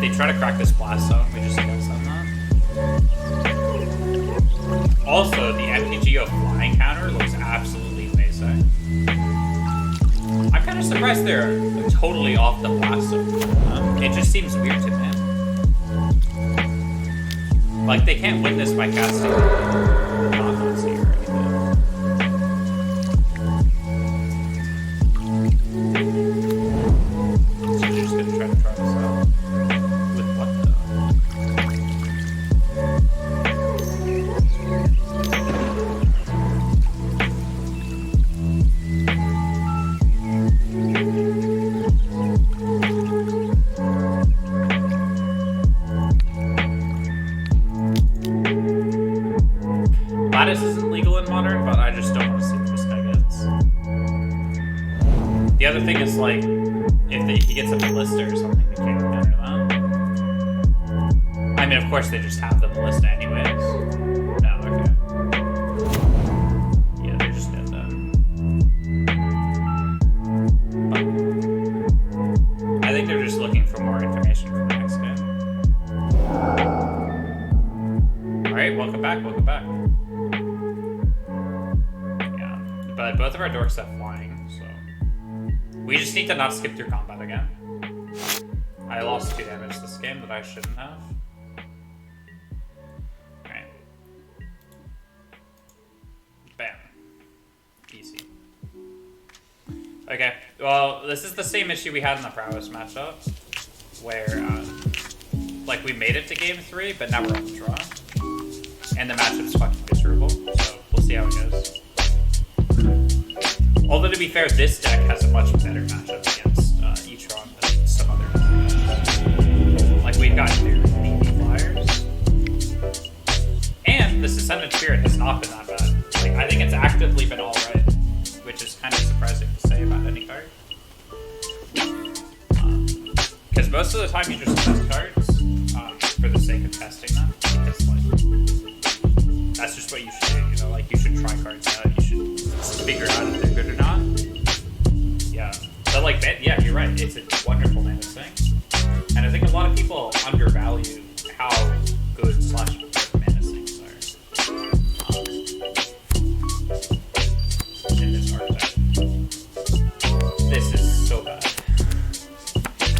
they try to crack this blast zone, we just kills them that. Also, the MPGO flying counter looks absolutely amazing. I'm kind of surprised they're totally off the blast zone. It just seems weird to me. Like, they can't win this by casting confidence here or anything. So they're just gonna try this out. With what though? Lattice isn't legal in Modern, but I just don't want to see what this guy gets. The other thing is, like, if he gets a ballista or something, we can't counter that. I mean, of course, they just have the ballista anyways. No, okay. Yeah, they're just dead then. But I think they're just looking for more information for the next game. Alright, welcome back, welcome back. But both of our dorks have flying, so we just need to not skip through combat again. I lost 2 damage this game that I shouldn't have. Alright. Bam. Easy. Okay, well, this is the same issue we had in the prowess matchup, where, like, we made it to game 3, but now we're on the draw. And the matchup's fucking miserable, so we'll see how it goes. Although, to be fair, this deck has a much better matchup against Etron than some other decks. Like, we've got their beefy flyers. And this Ascendant Spirit has not been that bad. Like, I think it's actively been alright, which is kind of surprising to say about any card. Because most of the time you just test cards for the sake of testing them. Because, like, that's just what you should do, you know? Like, you should try cards out, you should figure out if they're good or not. Yeah. But, like, yeah, you're right. It's a wonderful menacing. And I think a lot of people undervalue how good / menacings are in this archetype. This is so bad.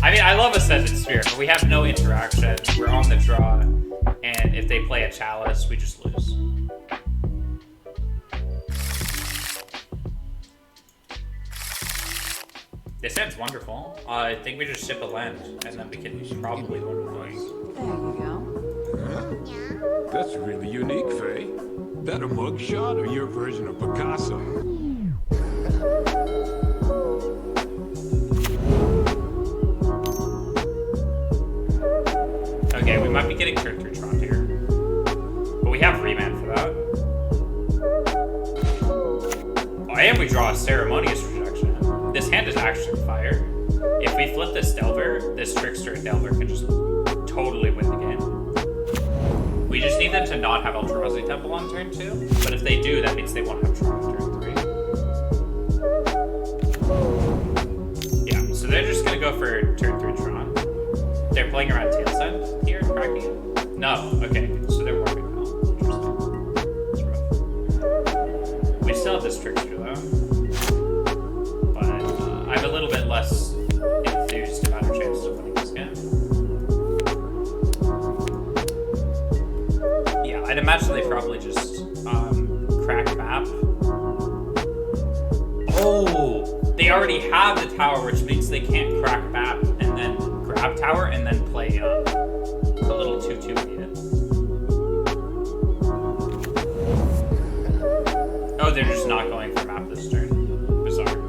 I mean, I love Ascendant Spirit, but we have no interaction. We're on the draw, and if they play a Chalice, we just lose. This end's wonderful. I think we just ship a land, and then we can probably win There you go. Huh? That's really unique, Faye. That a mugshot or your version of Picasso? Okay, we might be getting turn through Tron here. But we have Remand for that. Oh, and we draw a Ceremonious Rejection. This hand is actually fire. If we flip this Delver, this Trickster and Delver can just totally win the game. We just need them to not have Eldrazi Temple on turn 2. But if they do, that means they won't have Tron on turn 3. Yeah, so they're just going to go for turn 3 Tron. They're playing around Tail's End here, cracking it? No, okay, so they're working well. Interesting. That's rough. We still have this Trickster though. But I'm a little bit less enthused about our chances of winning this game. Yeah, I'd imagine they probably just crack map. Oh! They already have the tower, which means they can't crack map and then grab tower and then play a little 2-2 idiot. Oh, they're just not going for map this turn. Bizarre.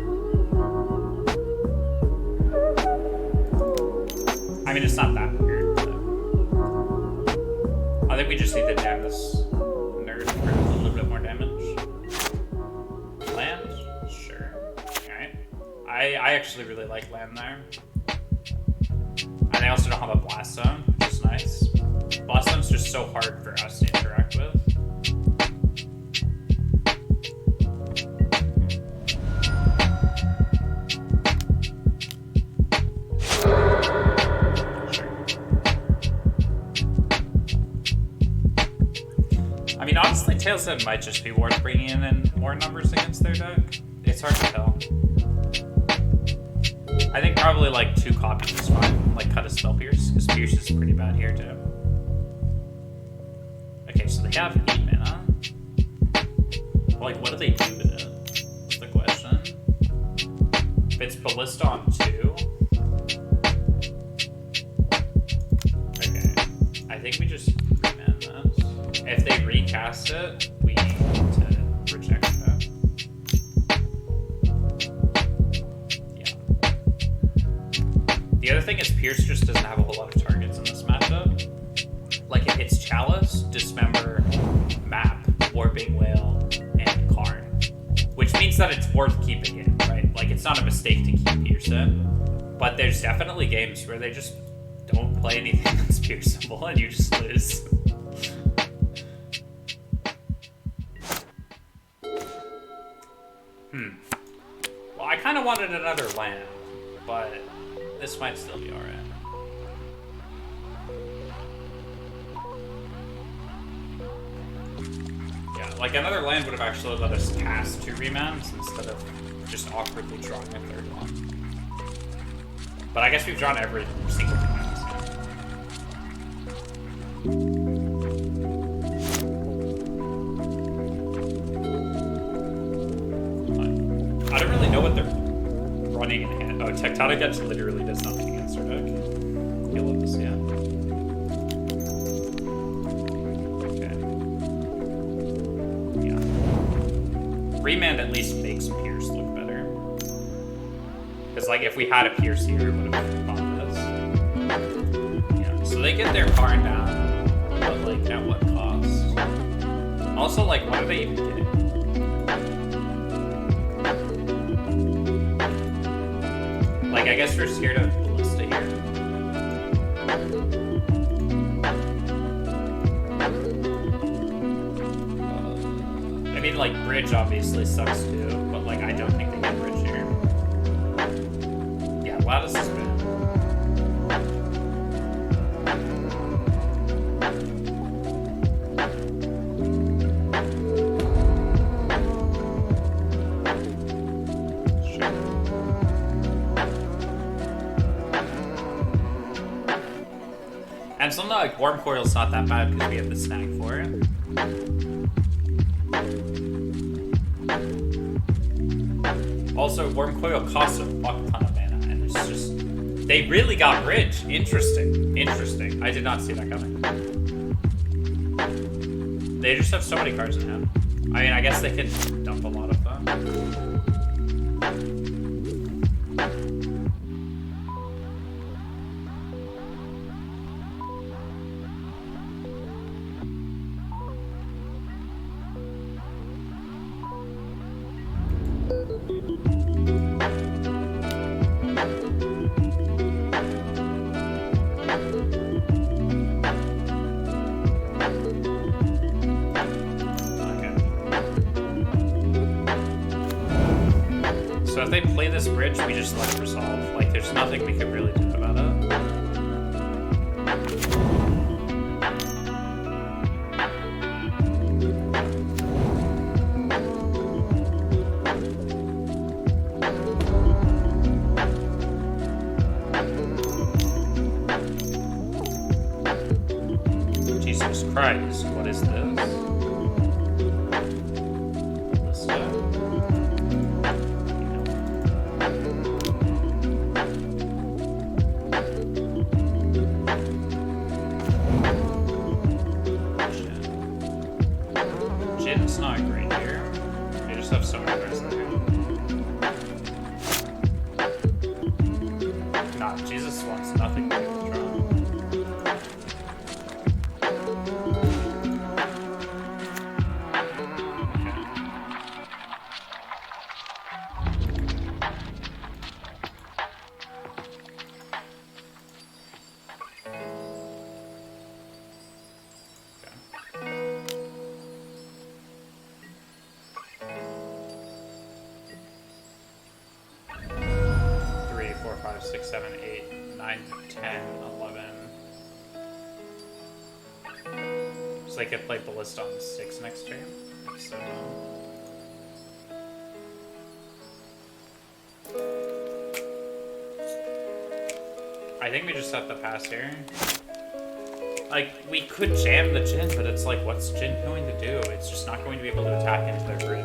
I mean, it's not that weird, but I think we just need to jam this nerd for a little bit more damage. Land? Sure. Alright. I actually really like land there. And I also don't have a Blast Zone, which is nice. Blast Zone's just so hard for us to interact with. Sure. feels it might just be worth bringing in more numbers against their deck. It's hard to tell. I think probably like 2 copies is fine. Like cut a Spell Pierce, because Pierce is pretty bad here too. Okay, so they have 8 mana. Like, what do they do with it? That's the question. If it's Ballista on 2. Okay. I think we just remand this. If they recast it, we need to reject it. Yeah. The other thing is Pierce just doesn't have a whole lot of targets in this matchup. Like, it hits Chalice, Dismember, Map, Warping Whale, and Karn. Which means that it's worth keeping it, right? Like, it's not a mistake to keep Pierce in. But there's definitely games where they just don't play anything that's pierceable and you just lose. Well, I kind of wanted another land, but this might still be alright. Yeah, like another land would have actually let us cast 2 remands instead of just awkwardly drawing a 3rd one. But I guess we've drawn every single remand. I don't really know what they're running in hand. Oh, Tectonic Edge literally does nothing against our deck. You'll love this, yeah. Okay. Yeah. Remand at least makes Pierce look better. Because, like, if we had a Pierce here, it would have bought this. Yeah, so they get their Karn down, but, like, at what cost? Also, like, what are they even getting? Like, I guess we're scared of Ballista here. I mean, like, Bridge obviously sucks too, but, like, I don't think they get Bridge here. Yeah, Lattice is bad. And something like Worm Coil's not that bad because we have the snag for it. Also, Worm Coil costs a fuck ton of mana, and it's just... They really got Bridge. Interesting. Interesting. I did not see that coming. They just have so many cards in hand. I mean, I guess they can dump a lot of them. So if they play this Bridge, we just let it resolve. Like, there's nothing we can really do about it. Jesus Christ, what is this? Jin's not great here. They just have so many cards in there. Nah, Jesus wants nothing to do with draw. Three, 4, 5, 6, 7, 8, 9, 10, 11. So they could play Ballista on 6 next turn. So. I think we just have to pass here. Like, we could jam the Jin, but it's like, what's Jin going to do? It's just not going to be able to attack into their bridge.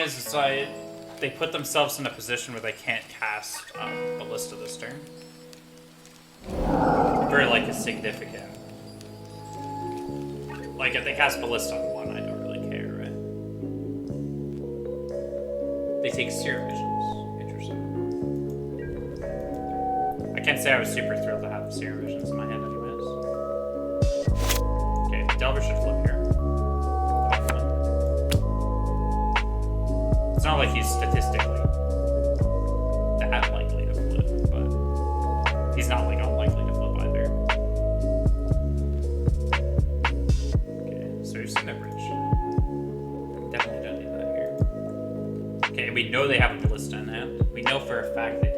It's like they put themselves in a position where they can't cast Ballista this turn for like a significant. Like if they cast Ballista on 1, I don't really care, right? They take Seer Visions. Interesting. I can't say I was super thrilled to have Seer Visions in my hand, anyways. Okay, Delver should flip here. It's not like he's statistically that likely to flip, but he's not like unlikely to flip either. Okay, so we've seen that bridge. Definitely don't need that here. Okay, we know they have a Ballista in hand. We know for a fact they do.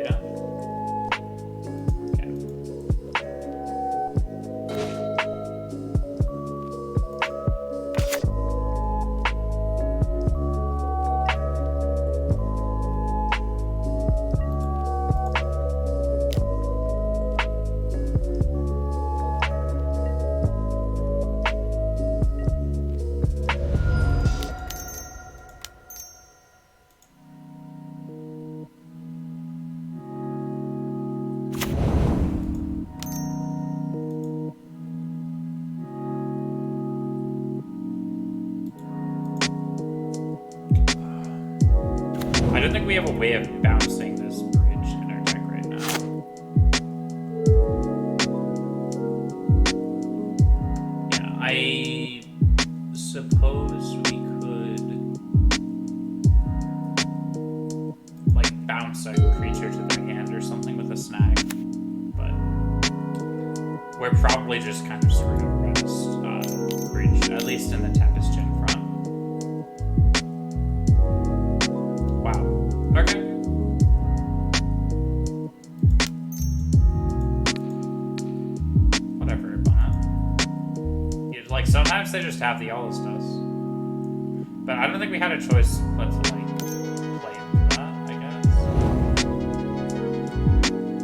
I don't think we have a way of bouncing this bridge in our deck right now. Yeah, I suppose we could like bounce a creature to their hand or something with a snag, but we're probably just kind of screwed over by this bridge, at least in the Tempest Gen front. Okay. Whatever, but like sometimes they just have the all stuff. But I don't think we had a choice but to like play into that, I guess.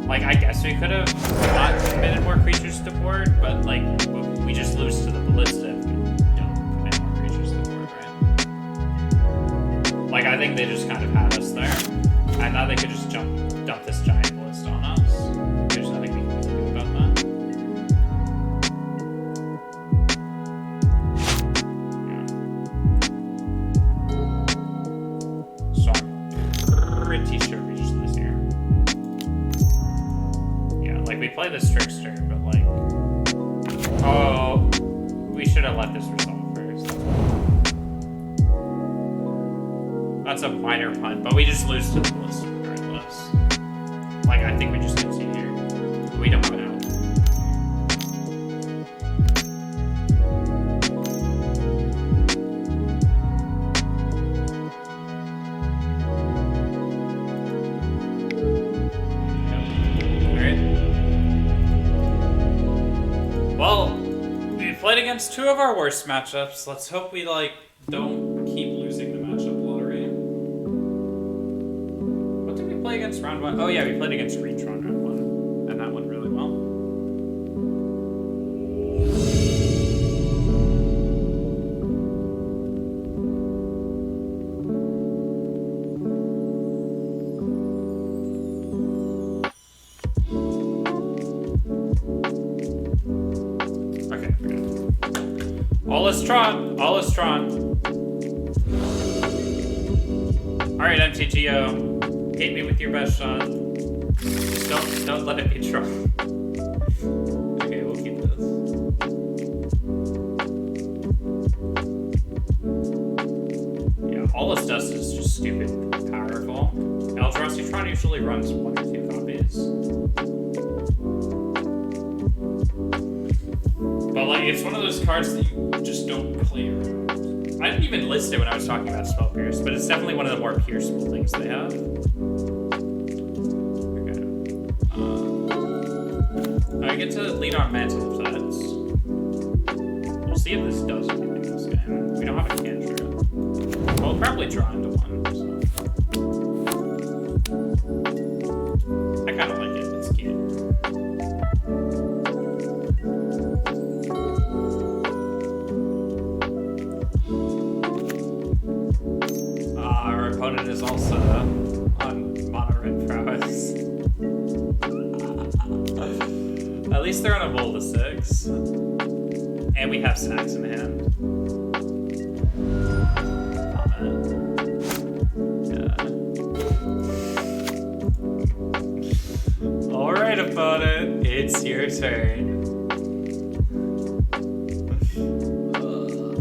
Like I guess we could have not committed more creatures to board, but like we just lose to the Ballista if we don't commit more creatures to board, right? Like, I think they just kind of had us there. I thought they could just dump this giant Ballista on us. There's nothing we can do about that. Yeah. So I'm pretty sure we just lose here. Yeah, like, we play this Trickster, but like... Oh, we should have let this resolve first. That's a minor punt, but we just lose to the Ballista regardless. Like, I think we just concede here. We don't have an out. Alright. Well, we played against against two of our worst matchups. Let's hope we, like, don't keep losing the matchup lottery. What did we play against round 1? Oh yeah, we played against Greentron round 1. And that went really well. Okay, we're good. All is Tron. All is Tron. Alright, MTGO. Hit me with your best shot. Just don't let it be Tron. Okay, we'll keep this. Yeah, all this does is just stupid powerful. Eldrazi Tron usually runs 1 or 2 copies. But like, it's one of those cards that you just don't play around. I didn't even list it when I was talking about Spell Pierce, but it's definitely one of the more pierceable things they have. Okay. I get to lead on Mantle of Tides. We'll see if this does anything this game. We don't have a cantrip. We'll probably draw into one. So. I kind of like it. It's cute. Our opponent is also on mono red prowess. At least they're on a bowl to 6. And we have snacks in hand. Yeah. Alright, opponent. It's your turn.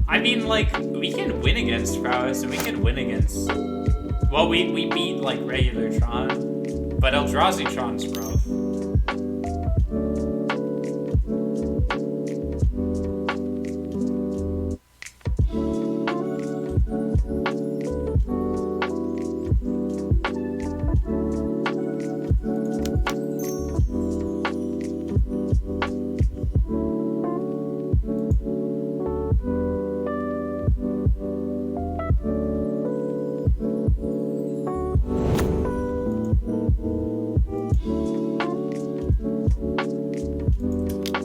I mean, like, we can win against prowess, and we can win against... Well, we beat, like, regular Tron, but Eldrazi Tron's rough.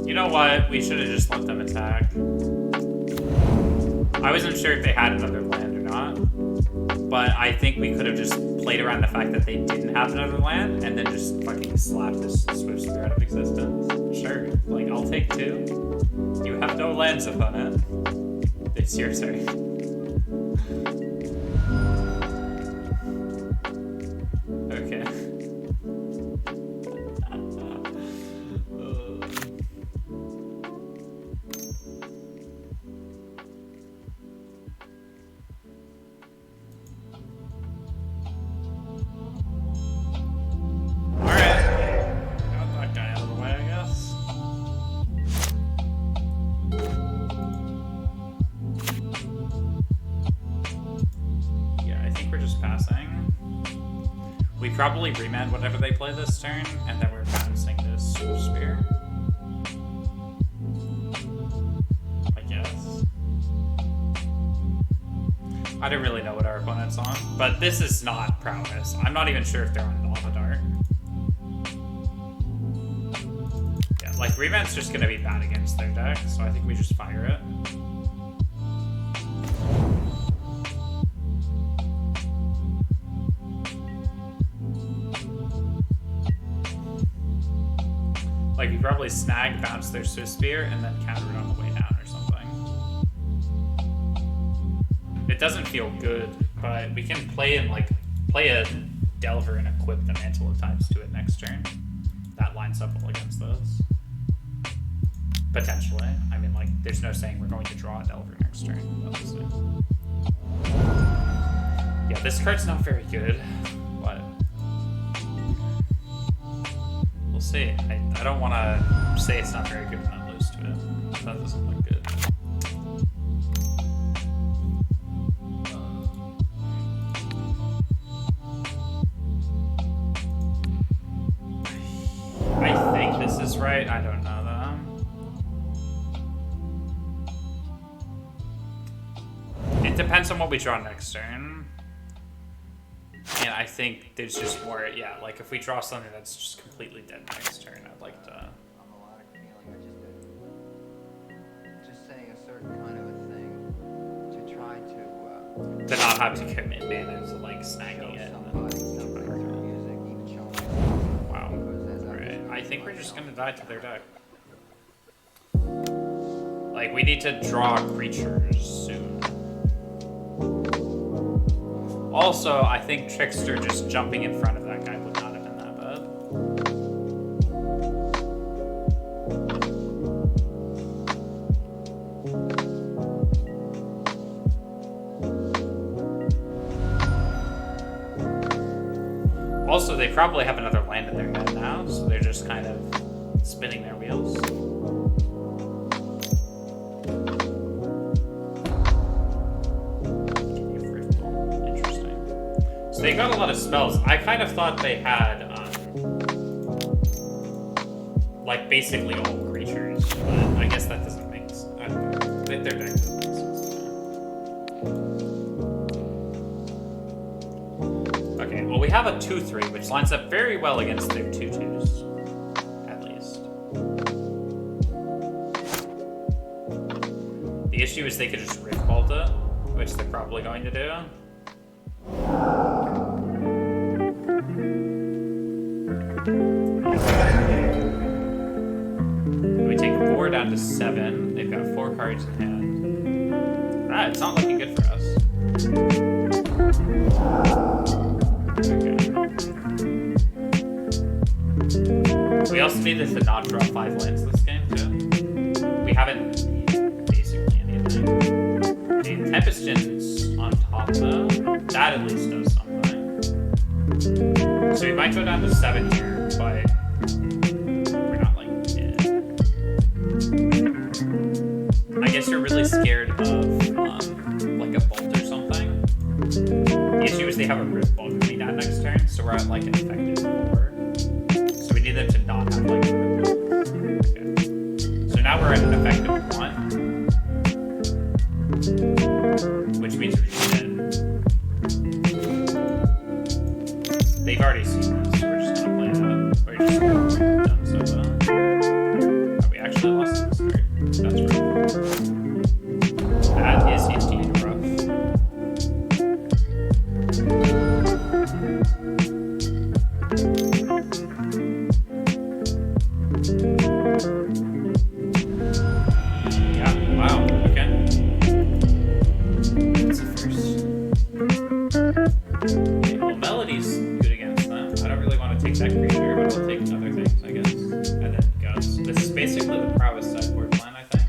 You know what? We should have just let them attack. I wasn't sure if they had another land or not, but I think we could have just played around the fact that they didn't have another land and then just fucking slapped this Swift Spear out of existence. Sure, like, I'll take 2. You have no lands, opponent. It's your turn. Okay. Probably remand whatever they play this turn, and then we're bouncing this Swift Spear. I guess. I don't really know what our opponent's on, but this is not prowess. I'm not even sure if they're on Lava Dart. Yeah, like, remand's just gonna be bad against their deck, so I think we just fire it. Like, we probably snag, bounce their Swift Spear, and then counter it on the way down or something. It doesn't feel good, but we can play in, like, play a Delver and equip the Mantle of Tides to it next turn. That lines up well against those. Potentially. I mean, like, there's no saying we're going to draw a Delver next turn, obviously. Yeah, this card's not very good, but... We'll see. I don't want to say it's not very good and not lose to it. That doesn't look good. I think this is right. I don't know though. on what we draw next turn. And I think there's just more, yeah, like if we draw something that's just completely dead next turn, I'd like to... Just saying a certain kind of a thing to try to not have to commit mana to like snagging it. Wow. Alright, I think we're just gonna die to their deck. Like, we need to draw creatures soon. Also, I think Trickster just jumping in front of that guy would not have been that bad. Also, they probably have another land in their head now, so they're just kind of spinning their wheels. Interesting. So they got a lot of spells. I kind of thought they had, like, basically all creatures, but I guess that doesn't make sense. I don't know. Their deck doesn't make sense. Okay, well, we have a 2/3, which lines up very well against their 2/2s, at least. The issue is they could just Rift Vault it, which they're probably going to do. We take 4 down to 7. They've got 4 cards in hand. Ah, it's not looking good for us. Okay. We also needed to not draw 5 lands this game, too. We haven't basically anything. The Tempest Gen's on top, though. That at least does something. So we might go down to 7 here, but we're not, like, dead. I guess you're really scared of, like, a bolt or something. The issue is they have a Rift Vault coming down next turn, so we're at, like, an effective 4. So we need them to not have, like, a Rift Vault. Okay. So now we're at an effective 1. Which means we're just dead. They've already seen this, so we're just gonna play that. We're just gonna done so well. Oh, we actually lost this card. That's rough. That is indeed rough. Yeah, wow, okay. That's a first. Okay, well, Melody's good against them. I don't really want to take that creature, but I'll take other things, I guess. And then Gus. This is basically the prowess sideboard plan, I think.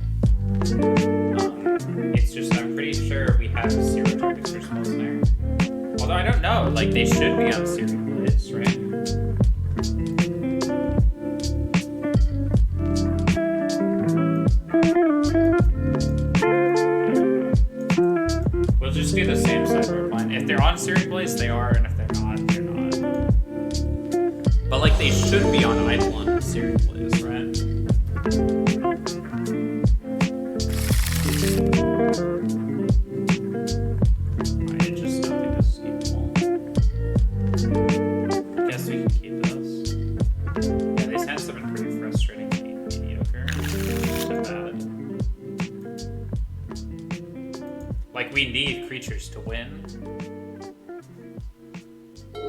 It's just, I'm pretty sure we have 0 targets for Spell Snare. Although I don't know, like, they should be on Searing Blaze, right? We'll just do the same sideboard plan. If they're on Searing Blaze, they are, and if they're not, they're not. But, like, they should be on Eidolon Searing Blaze, right? I just don't think this is keepable. I guess we can keep this. Yeah, these hands have been pretty frustratingly mediocre. To bad. Like, we need creatures to win.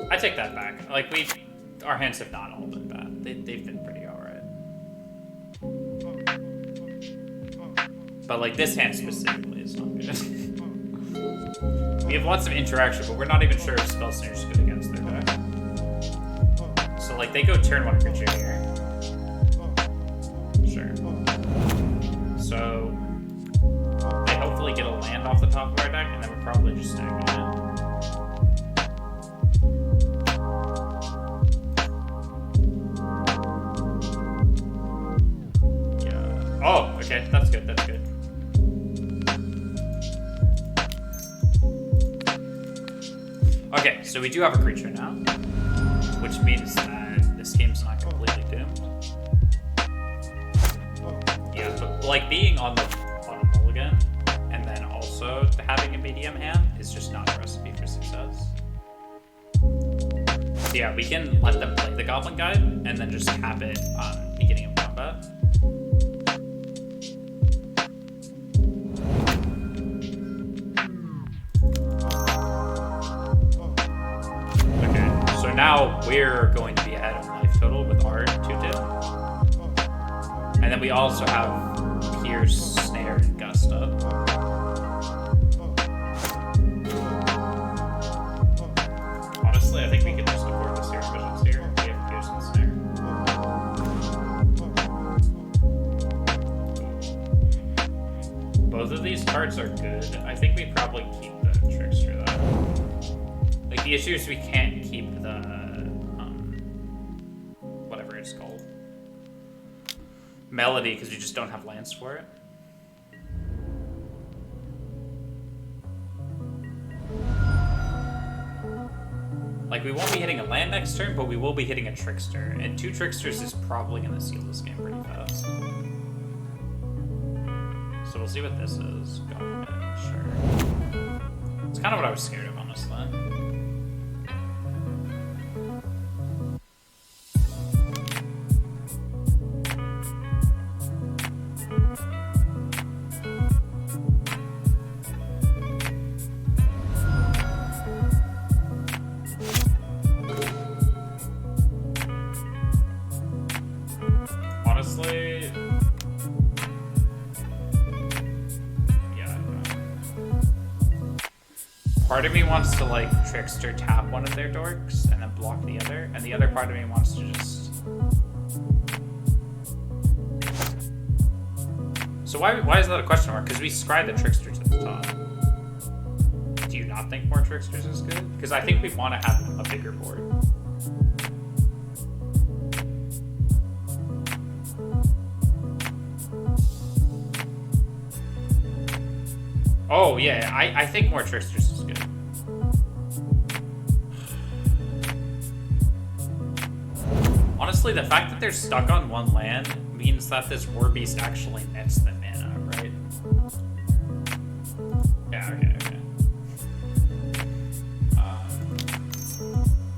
I take that back. Like, our hands have not all been bad. They've been pretty alright. But, like, this hand specifically is not good. We have lots of interaction, but we're not even sure if Spell Snare is good against their deck. So, like, they go turn 1 creature here. Sure. So, they hopefully get a land off the top of our deck, and then we're probably just stacking it. Yeah. Oh, okay, that's good, that's good. Okay, so we do have a creature now, which means that this game's not completely doomed. Yeah, but like being on a mulligan, and then also also having a medium hand is just not a recipe for success. So yeah, we can let them play the Goblin Guide and then just cap it on beginning of combat. Okay, so now we're going to be ahead of life total with our 2-2. And then we also have Pierce, Snare, and Gust up. Honestly, I think we can just afford the Seer Visions here. We have Pierce and Snare. Both of these cards are good. I think we probably keep the Trickster though. Like, the issue is we can't keep the, whatever it's called. Melody, because we just don't have lands for it. Like, we won't be hitting a land next turn, but we will be hitting a Trickster. And 2 Tricksters is probably going to seal this game pretty fast. So we'll see what this is. Go ahead, sure. It's kind of what I was scared of, honestly. Honestly, yeah, I don't know. Part of me wants to, like, Trickster tap one of their dorks and then block the other, and the other part of me wants to just... So why is that a question mark? Because we scried the Tricksters at the top. Do you not think more Tricksters is good? Because I think we want to have a bigger board. Oh, yeah, I think more Tricksters is good. Honestly, the fact that they're stuck on one land means that this War Beast actually nets the mana, right? Yeah, okay.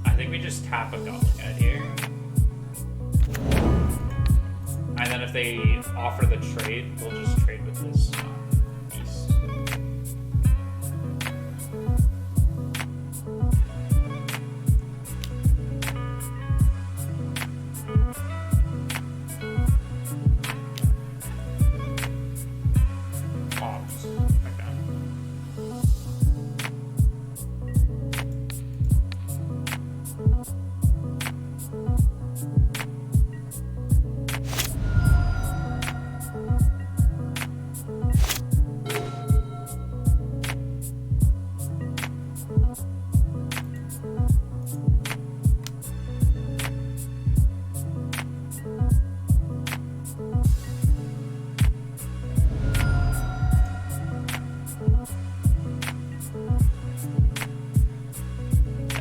I think we just tap a Goblin Guide here. And then if they offer the trade, we'll just trade with this beast.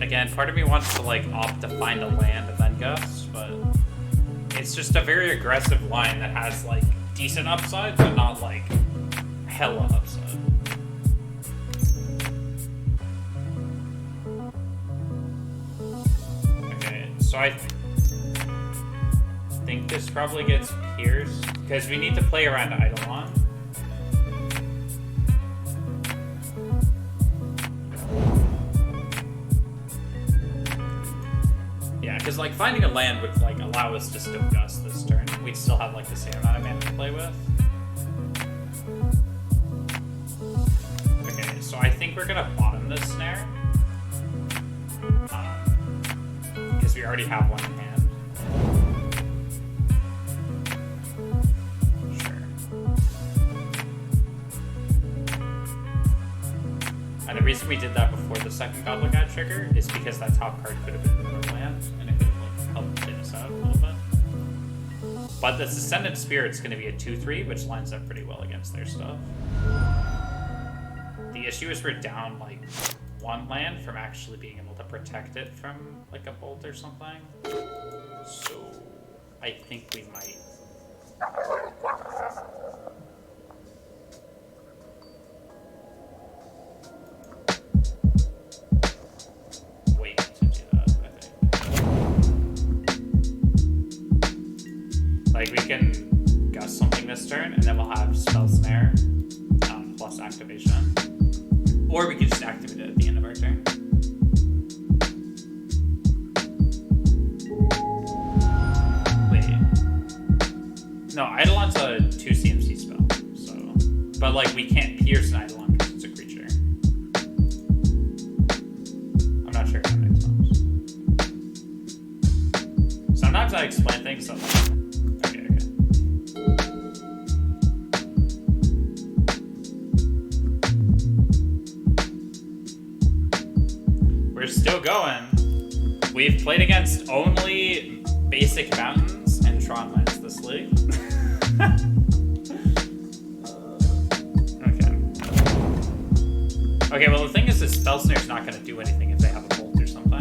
Again, part of me wants to, like, opt to find a land and then Gust, but it's just a very aggressive line that has, like, decent upside, but not, like, hella upside. Okay, so I think this probably gets Pierce, because we need to play around Eidolon. Because, like, finding a land would, like, allow us to still Gust this turn. We'd still have, like, the same amount of mana to play with. Okay, so I think we're gonna bottom this Snare. Because we already have one in hand. Sure. And the reason we did that before the second Goblin Guide trigger is because that top card could have been another land, and it could have, like, helped thin us out a little bit. But this Ascendant Spirit's going to be a 2-3, which lines up pretty well against their stuff. The issue is we're down, like, one land from actually being able to protect it from, like, a bolt or something. So I think we might... like, we can't pierce an eidolon because it's a creature. I'm not sure if that makes sense. Sometimes I explain things so... Okay. We're still going. We've played against only basic mountains and Tron lands this league. Okay, well the thing is Spell Snare's not going to do anything if they have a bolt or something.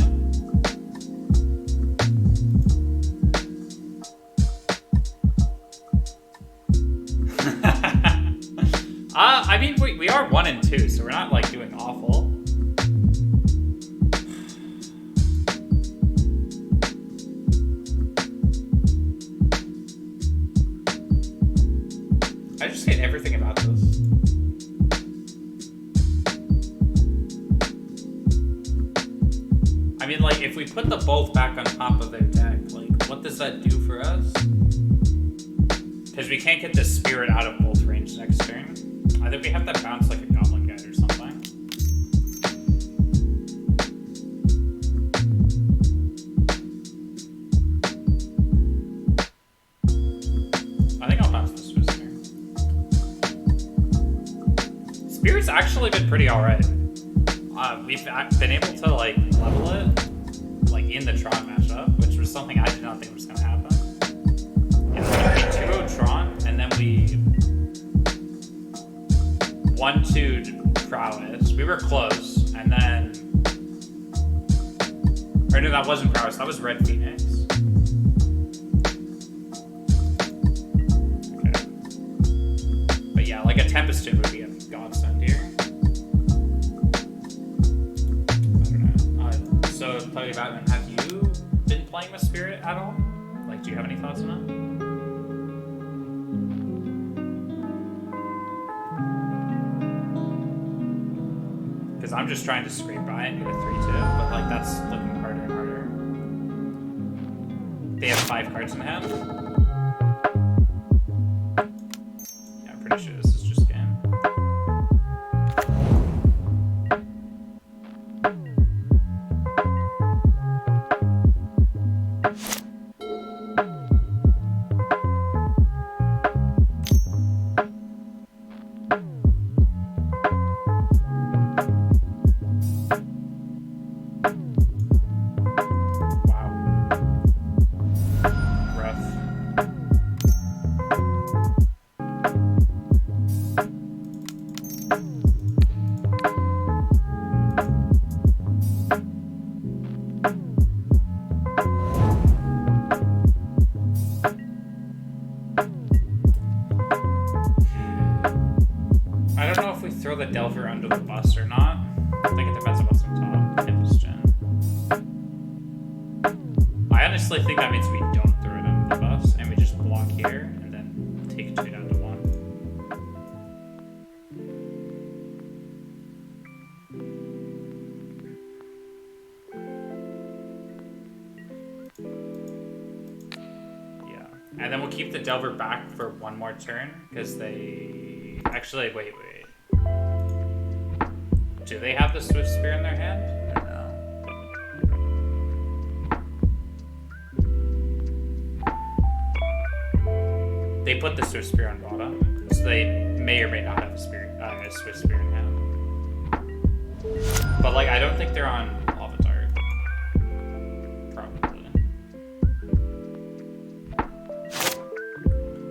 I mean, we are 1 and 2, so we're not like doing awful. I just hate everything about this. I mean, like, if we put the bolt back on top of their deck, like, what does that do for us? Because we can't get the spirit out of bolt range next turn. I think we have to bounce, like, a goblin guide or something. I think I'll bounce the Swiss here. Spirit's actually been pretty alright. We've been able to, like, level it, like, in the Tron matchup, which was something I did not think was going to happen. And then we 2-0 Tron, and then we 1-2'd Prowess. We were close, and then... Or no, that wasn't Prowess, that was Red Phoenix. Okay. But yeah, like, a Tempest would be a godsend here. So, tell me about it. Have you been playing with Spirit at all? Like, do you have any thoughts on it? Because I'm just trying to scrape by and get a 3-2, but like that's looking harder and harder. They have 5 cards in hand. Yeah, I'm pretty sure this is just game. Throw the Delver under the bus or not. I think it depends on what's on top. Tempest. I honestly think that means we don't throw it under the bus and we just block here and then take 2 down to 1. Yeah. And then we'll keep the Delver back for 1 more turn because they... Actually, wait. Do they have the Swift Spear in their hand? No. They put the Swift Spear on bottom, so they may or may not have a Swift Spear in hand. But like, I don't think they're on Avatar. Probably.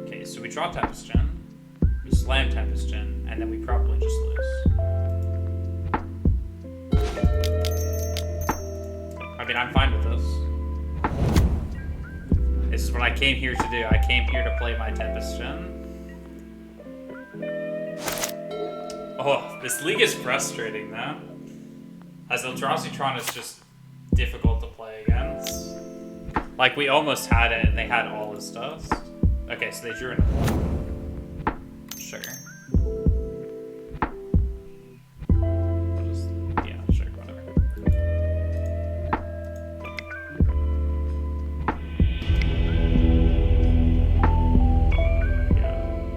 Okay, so we draw Tempest Gen, we slam Tempest Gen, and then we probably just lose. I mean, I'm fine with this. This is what I came here to do. I came here to play my Tempest Gen. Oh, this league is frustrating, though. As Eldrazi Tron is just difficult to play against. Like, we almost had it, and they had all his stuff. Okay, so they drew another one. Sure.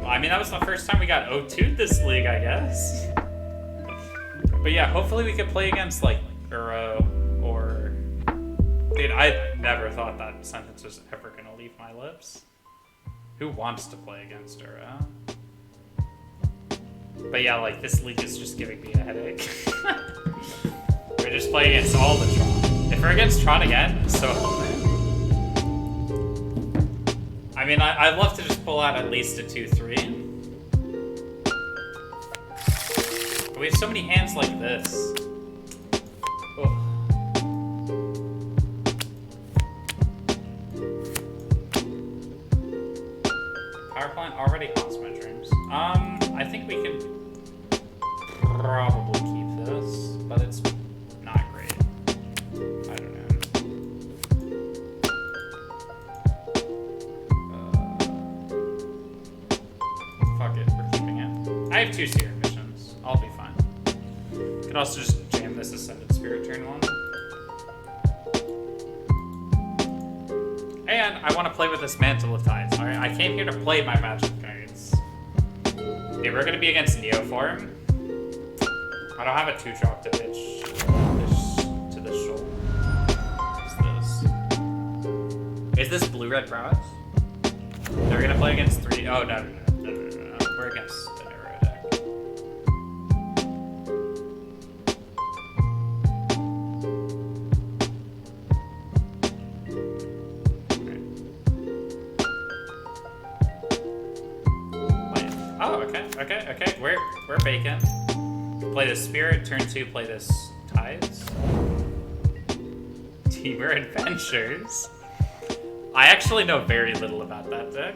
I mean, that was the first time we got O2'd this league, I guess. But yeah, hopefully we could play against, like, Uro or... Dude, I never thought that sentence was ever gonna leave my lips. Who wants to play against Uro? But yeah, like, this league is just giving me a headache. We're just playing against all the Tron. If we're against Tron again, so... I mean, I'd love to just pull out at least a 2-3. But we have so many hands like this. Oh. Power plant already haunts my dreams. I think we can probably keep this, but it's not great. I don't know. Fuck it, we're keeping it. I have 2 serum missions. I'll be fine. Could also just jam this Ascendant Spirit turn 1. And I want to play with this Mantle of Tides. Alright, I came here to play my magic cards. Okay, we're gonna be against Neoform. I don't have a 2-drop to pitch to this shoal. What's this? Is this blue-red prowess? They're gonna play against 3. Oh, no. We're against the Neuro deck. Oh, okay. We're bacon. Play the Spirit, turn 2, play this Tides. Teamer Adventures. I actually know very little about that deck.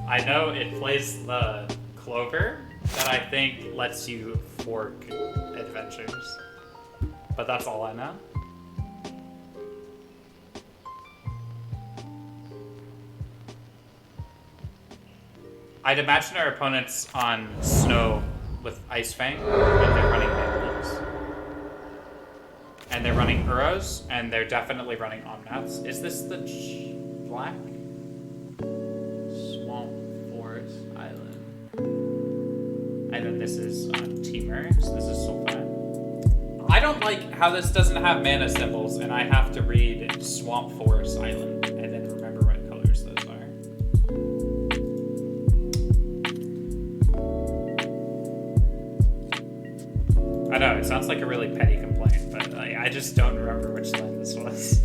I know it plays the Clover that I think lets you fork Adventures. But that's all I know. I'd imagine our opponents on Snow with Ice Fang, and they're running Mandals. And they're running Uros, and they're definitely running Omnaths. Is this the black? Swamp Forest Island. And then this is Teamer, so this is Sulfat. I don't like how this doesn't have mana symbols, and I have to read Swamp Forest Island, and then remember what colors those are. I know, it sounds like a really petty complaint, but I just don't remember which line this was.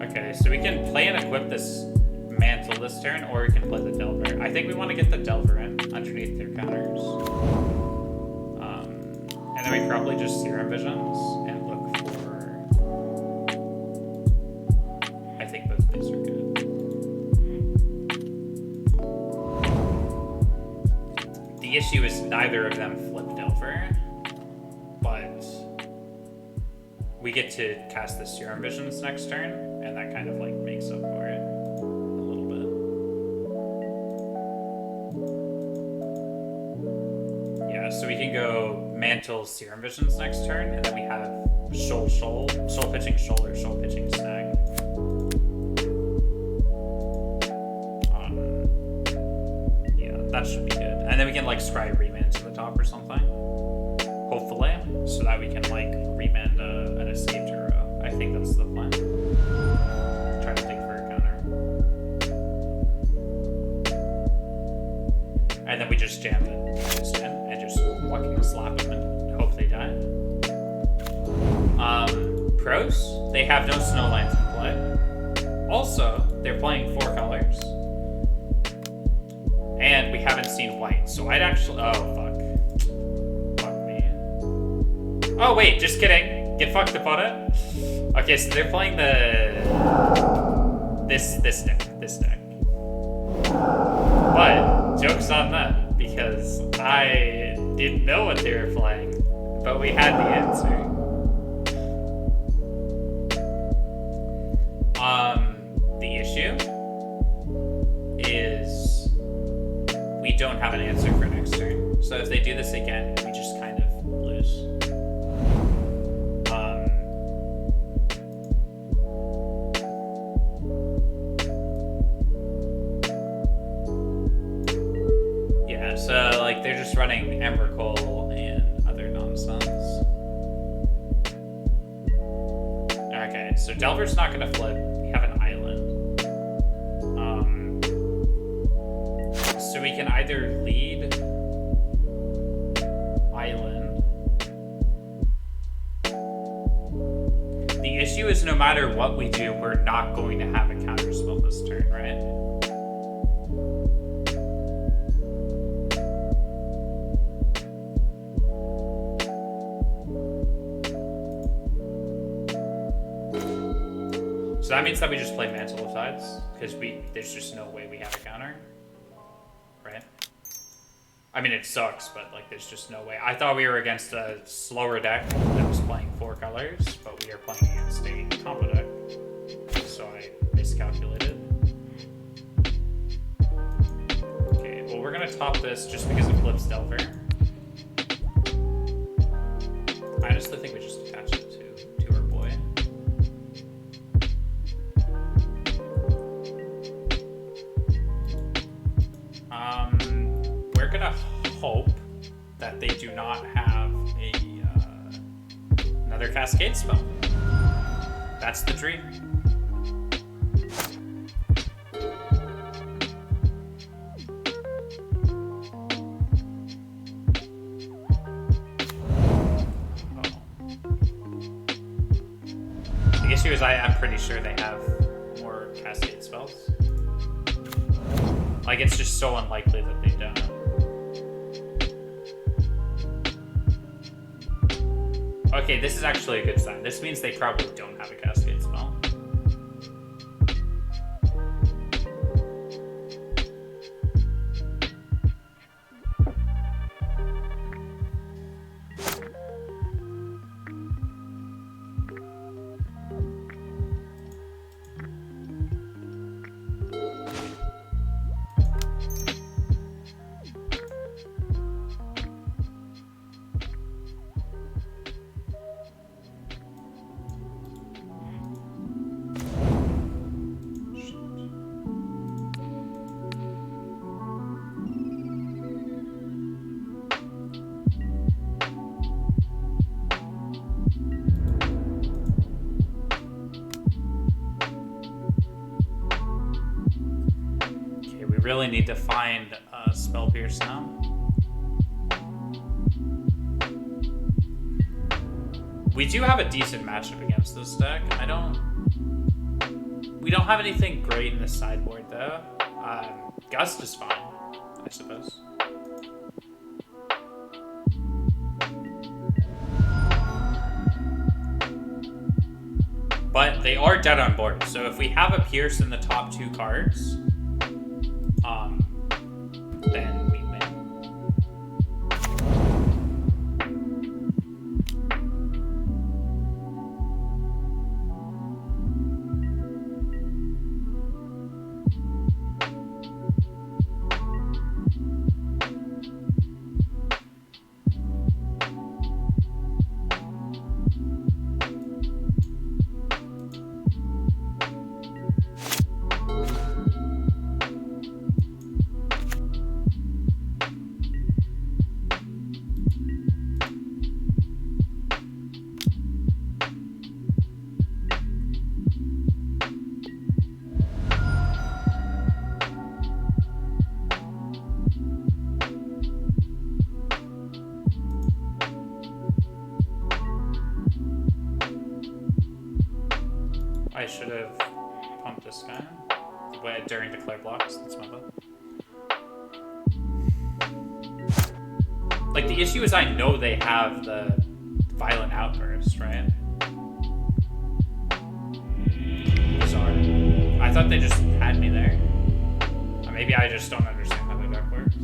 Okay, so we can play and equip this Mantle this turn, or we can play the Delver. I think we want to get the Delver in underneath their counters. And then we probably just Serum Visions and look for... I think both of these are good. The issue is neither of them flip Delver, but we get to cast the Serum Visions next turn, and that kind of like makes up for it. So we can go Mantle Serum Visions next turn, and then we have Shoal pitching Shoal, or Shoal pitching Snag. Yeah, that should be good. And then we can like scry Remand to the top or something. Hopefully, so that we can like Remand an Escape Turo. I think that's the plan. Try to dig for a counter. And then we just jam the Tides in. Fucking slap them and hope they die. Pros, they have no snow lands in play. Also, they're playing 4 colors. And we haven't seen white, so I'd actually... Oh, fuck. Fuck me. Oh, wait, just kidding. Get fucked opponent. Okay, so they're playing the... This deck. But, joke's on them, because I didn't know what they were playing, but we had the answer. we don't have an answer for next turn. So if they do this again, we just kind of lose. Yeah, so like they're just running Emrakul and other nonsense. Okay, so Delver's not gonna flip. We have an island. So we can either lead island. The issue is no matter what we do, we're not going to have a counterspell this turn, right? So that means that we just play Mantle of Tides, because there's just no way we have a counter. Right? I mean, it sucks, but like there's just no way. I thought we were against a slower deck that was playing 4 colors, but we are playing against a combo deck. So I miscalculated. Okay, well we're gonna top this just because it flips Delver. I honestly think we just attach it to our boy. We're gonna hope that they do not have another Cascade spell. That's the dream. The issue is I'm pretty sure they have more Cascade spells. Like, it's just so unlikely that they don't. Okay, this is actually a good sign. This means they probably don't have a Cascade spell. Really need to find a Spell Pierce now. We do have a decent matchup against this deck. We don't have anything great in the sideboard though. Gust is fine, I suppose. But they are dead on board, so if we have a Pierce in the top 2 cards, then we win. I should have pumped this guy during declare blocks. That's my bad. Like, the issue is I know they have the Violent Outburst, right? Sorry. I thought they just had me there. Or maybe I just don't understand how their deck works.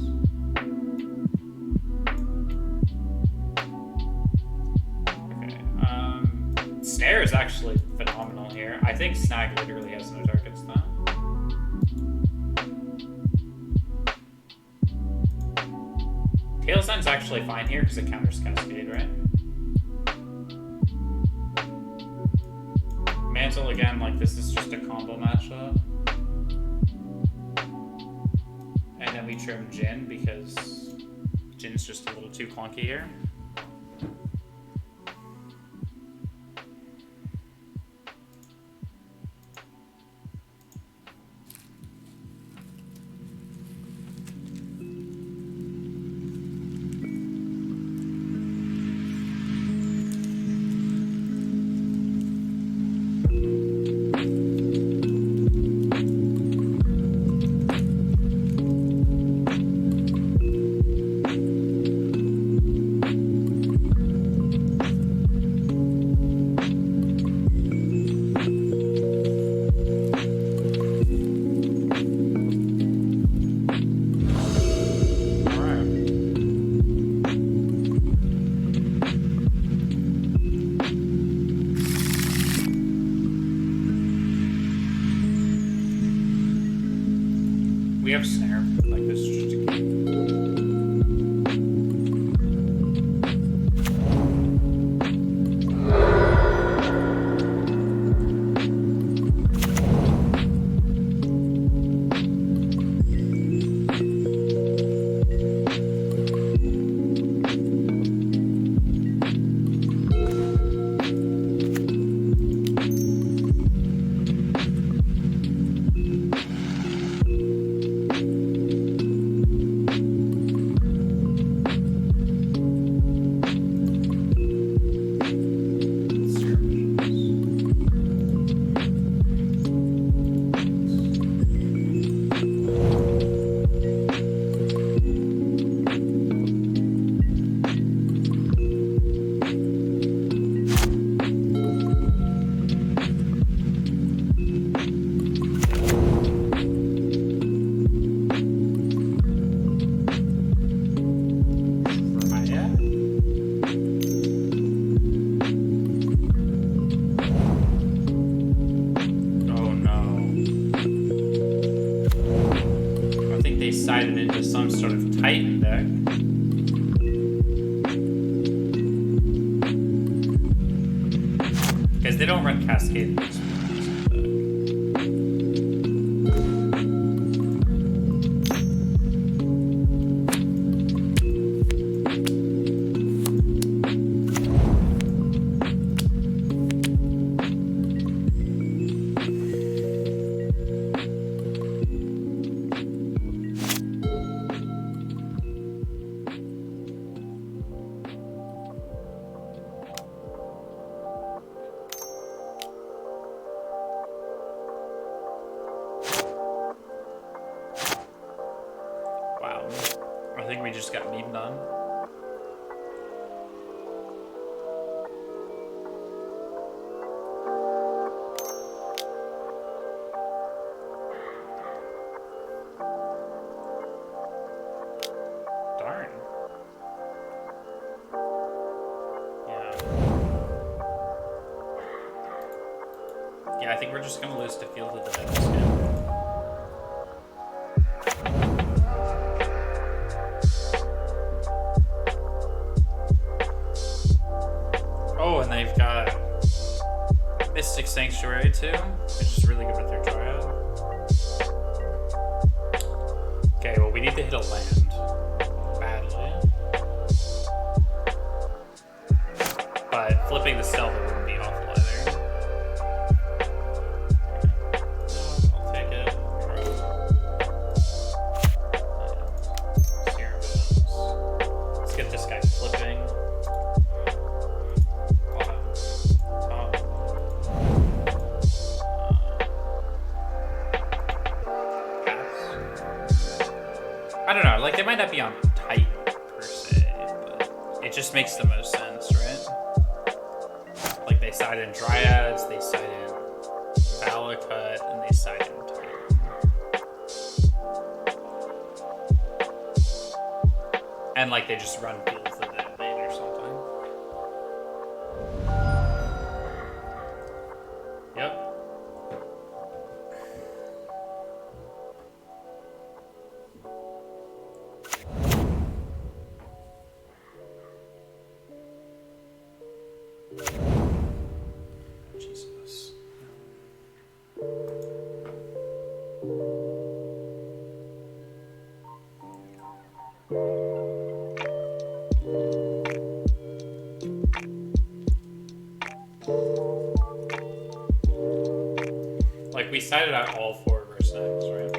Okay, Snare is actually phenomenal here. I think Snag literally has no targets now. Tail Sign's actually fine here because it counters Cascade, right? Mantle again, like this is just a combo matchup. And then we trim Jin because Jin's just a little too clunky here. We have snare, like this is just a key. Sided into some sort of Titan deck. Because they don't run Cascade in this I think we just got memed on. Darn. Yeah. Yeah, I think we're just gonna lose to Field of the Dead this game. Oh, and they've got Mystic Sanctuary too, which is really good with their Dryad. Okay, well we need to hit a land badly. But flipping the Stealth wouldn't be awful either. I'll take it. Yeah. Let's get this guy flipping. I don't know, like they might not be on Titan per se, but it just makes the most sense, right? Like they side in Dryads, they side in Valakut, and they side in Titan. And like they just run Field for that lane or something. Yep. Like, we cited out all 4 of our snacks, right?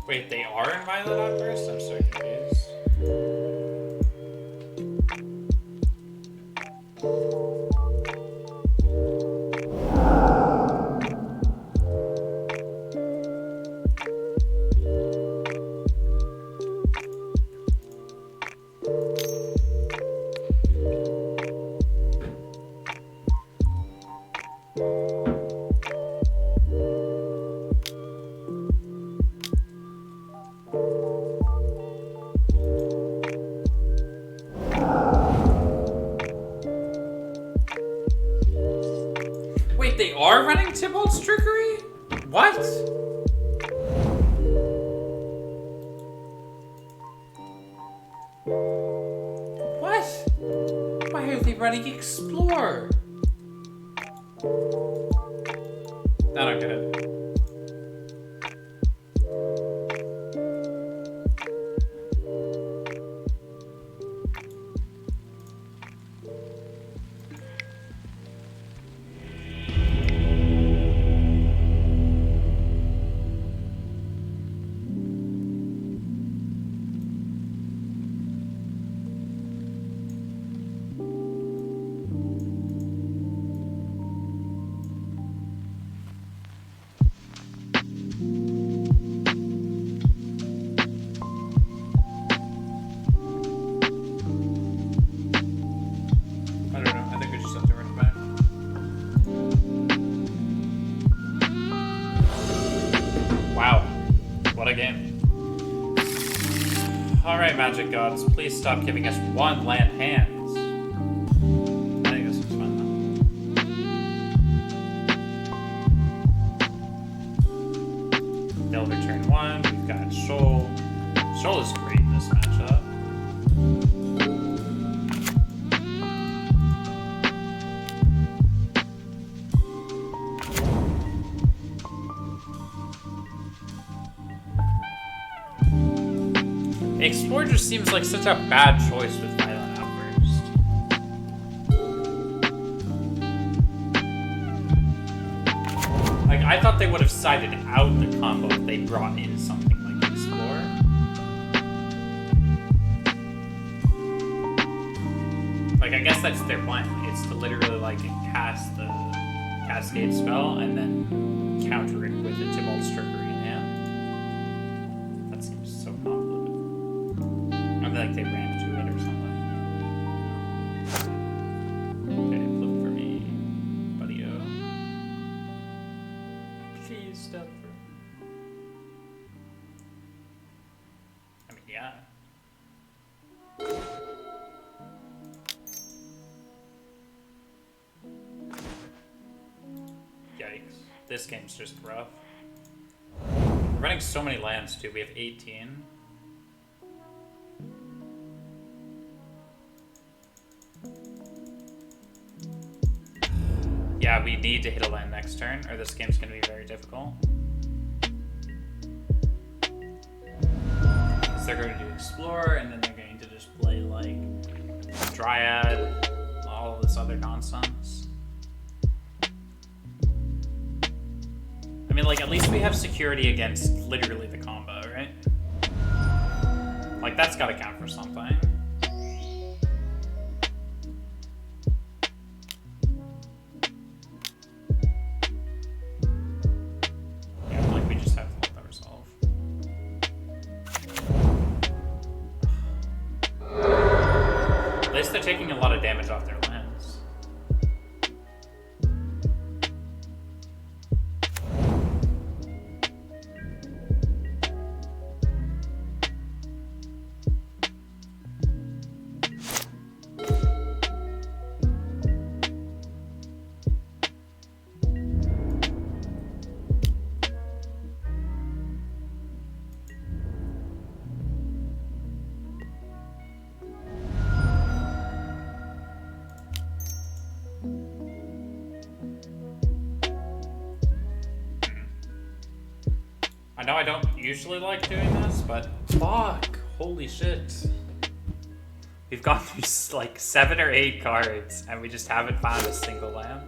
Wait, they are in Violet Outburst? I'm so confused. Wait, they are running Tybalt's trickery? What? What? Why are they running Explore? I don't get it. I don't know. I think we just have to run it back. Wow. What a game. Alright, Magic Gods, please stop giving us 1 land hands. I think this was fun, though. They'll return 1. We've got Shoal. Shoal is great in this matchup. Explore just seems like such a bad choice with Violent Outburst. Like, I thought they would have sided out the combo if they brought in something like Explore. Like, I guess that's their plan. It's to literally, like, cast the Cascade spell and then counter it with a Tybalt's Trickery in hand. That seems so convoluted. I feel like they ran to it or something. Okay, flip for me, buddy-o. Please step for. I mean, yeah. Yikes. This game's just rough. We're running so many lands too. We have 18. Yeah, we need to hit a land next turn, or this game's going to be very difficult. Because they're going to do Explore, and then they're going to just play, like, Dryad, all of this other nonsense. I mean, like, at least we have security against literally the combo, right? Like, that's got to count for something. They're taking a lot of damage off their lands. I know I don't usually like doing this, but fuck, holy shit. We've gone through like 7 or 8 cards, and we just haven't found a single land.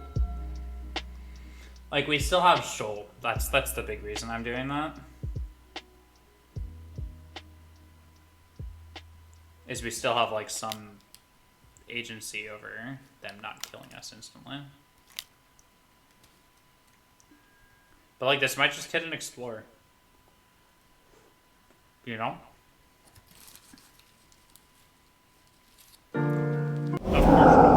Like, we still have Shoal. That's the big reason I'm doing that. Is we still have like some agency over them not killing us instantly. But like, this might just hit an Explorer. You know? Of course.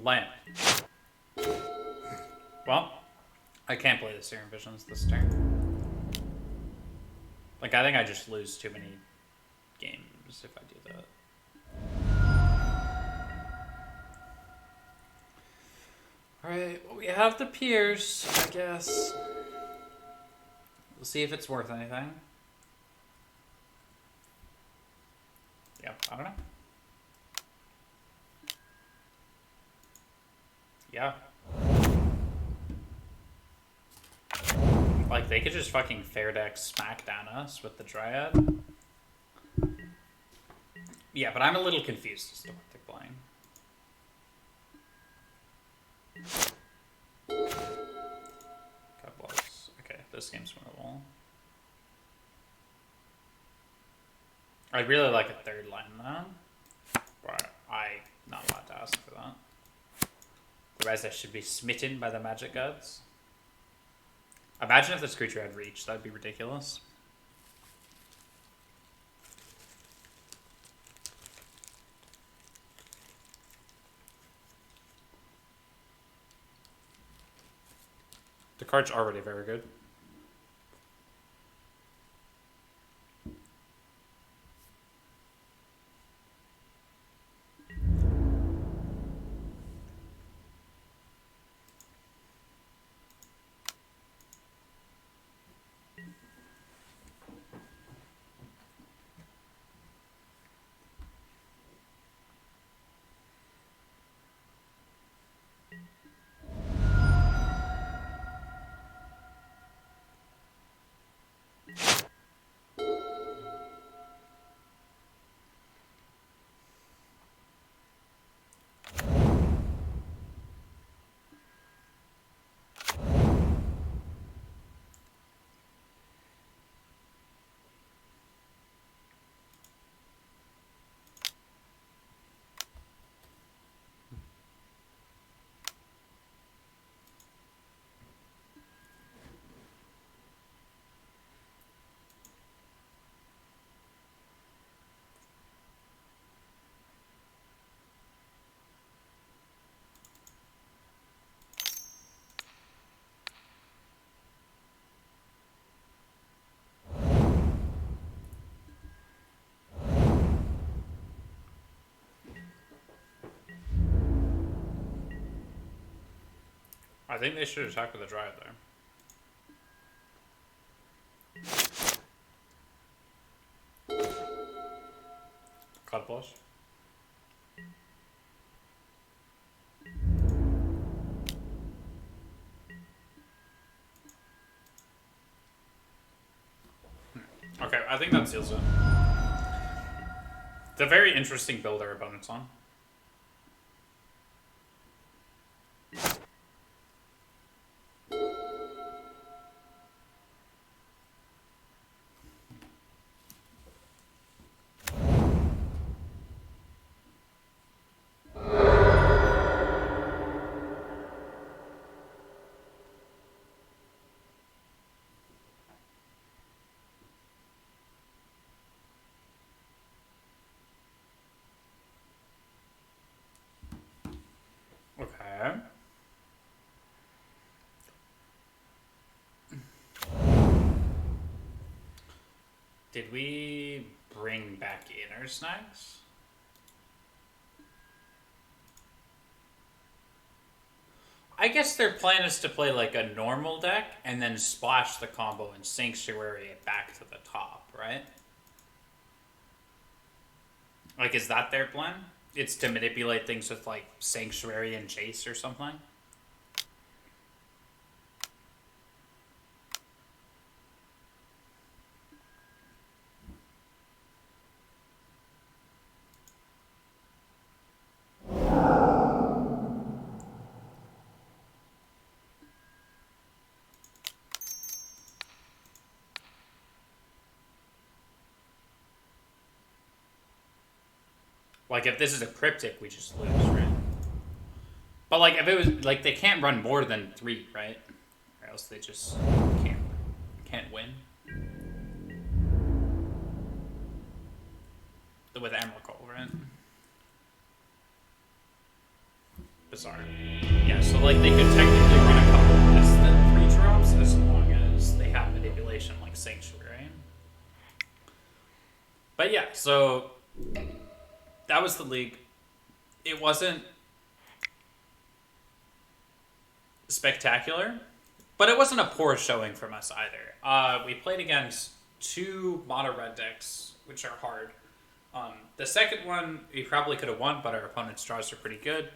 Land. Well, I can't play the Serum Visions this turn. Like, I think I just lose too many games if I do that. Alright, well, we have the Pierce, I guess. We'll see if it's worth anything. Yeah, I don't know. Yeah. Like, they could just fucking fair deck smack down us with the Dryad. Yeah, but I'm a little confused as to what they're playing. God bless. Okay, this game's winnable. I'd really like a third line though. But I'm not allowed to ask for that. Otherwise I should be smitten by the magic gods. Imagine if this creature had reach, that'd be ridiculous. The card's already very good. I think they should attack with a Dryad there. Cloud Plus. Okay, I think that seals it. It's a very interesting build our opponent's on. Did we bring back inner snacks? I guess their plan is to play like a normal deck and then splash the combo and Sanctuary it back to the top, right? Like, is that their plan? It's to manipulate things with like Sanctuary and Chase or something? Like, if this is a cryptic, we just lose, right? But, like, if it was, like, they can't run more than 3, right? Or else they just can't win. With Emrakul, right? Bizarre. Yeah, so, like, they could technically run a couple less than 3 drops as long as they have manipulation like Sanctuary. But, yeah, so that was the league. It wasn't spectacular, but it wasn't a poor showing from us either. We played against 2 mono red decks, which are hard. The second one we probably could have won, but our opponent's draws are pretty good,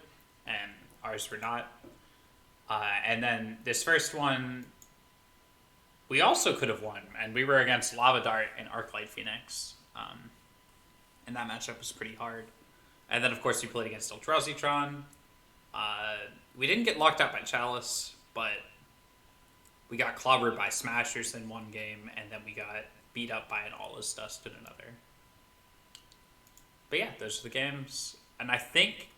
and ours were not. And then this first one, we also could have won, and we were against Lava Dart and Arclight Phoenix. And that matchup was pretty hard. And then, of course, we played against Eldrazi-tron. We didn't get locked out by Chalice, but we got clobbered by Smashers in one game, and then we got beat up by an All-Is Dust in another. But yeah, those are the games. And I think,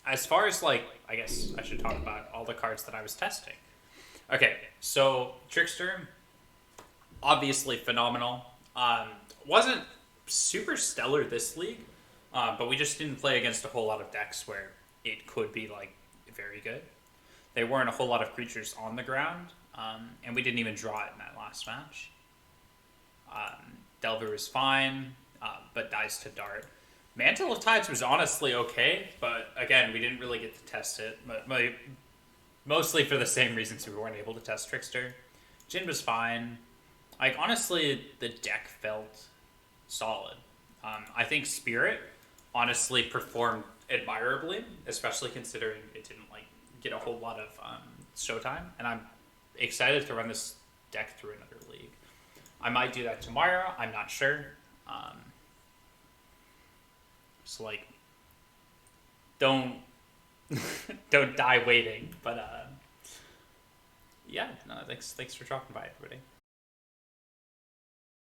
as far as, like, I guess I should talk about all the cards that I was testing. Okay, so Trickster, obviously phenomenal. Wasn't super stellar this league, but we just didn't play against a whole lot of decks where it could be like very good. There weren't a whole lot of creatures on the ground, and we didn't even draw it in that last match. Delver is fine, but dies to Dart. Mantle of Tides was honestly okay, but again, we didn't really get to test it, mostly for the same reasons we weren't able to test Trickster. Jin was fine. Like, honestly, the deck felt solid. I think Spirit honestly performed admirably, especially considering it didn't like get a whole lot of showtime, and I'm excited to run this deck through another league. I might do that tomorrow. I'm not sure. So like, don't die waiting. But yeah, no, thanks for dropping by, everybody.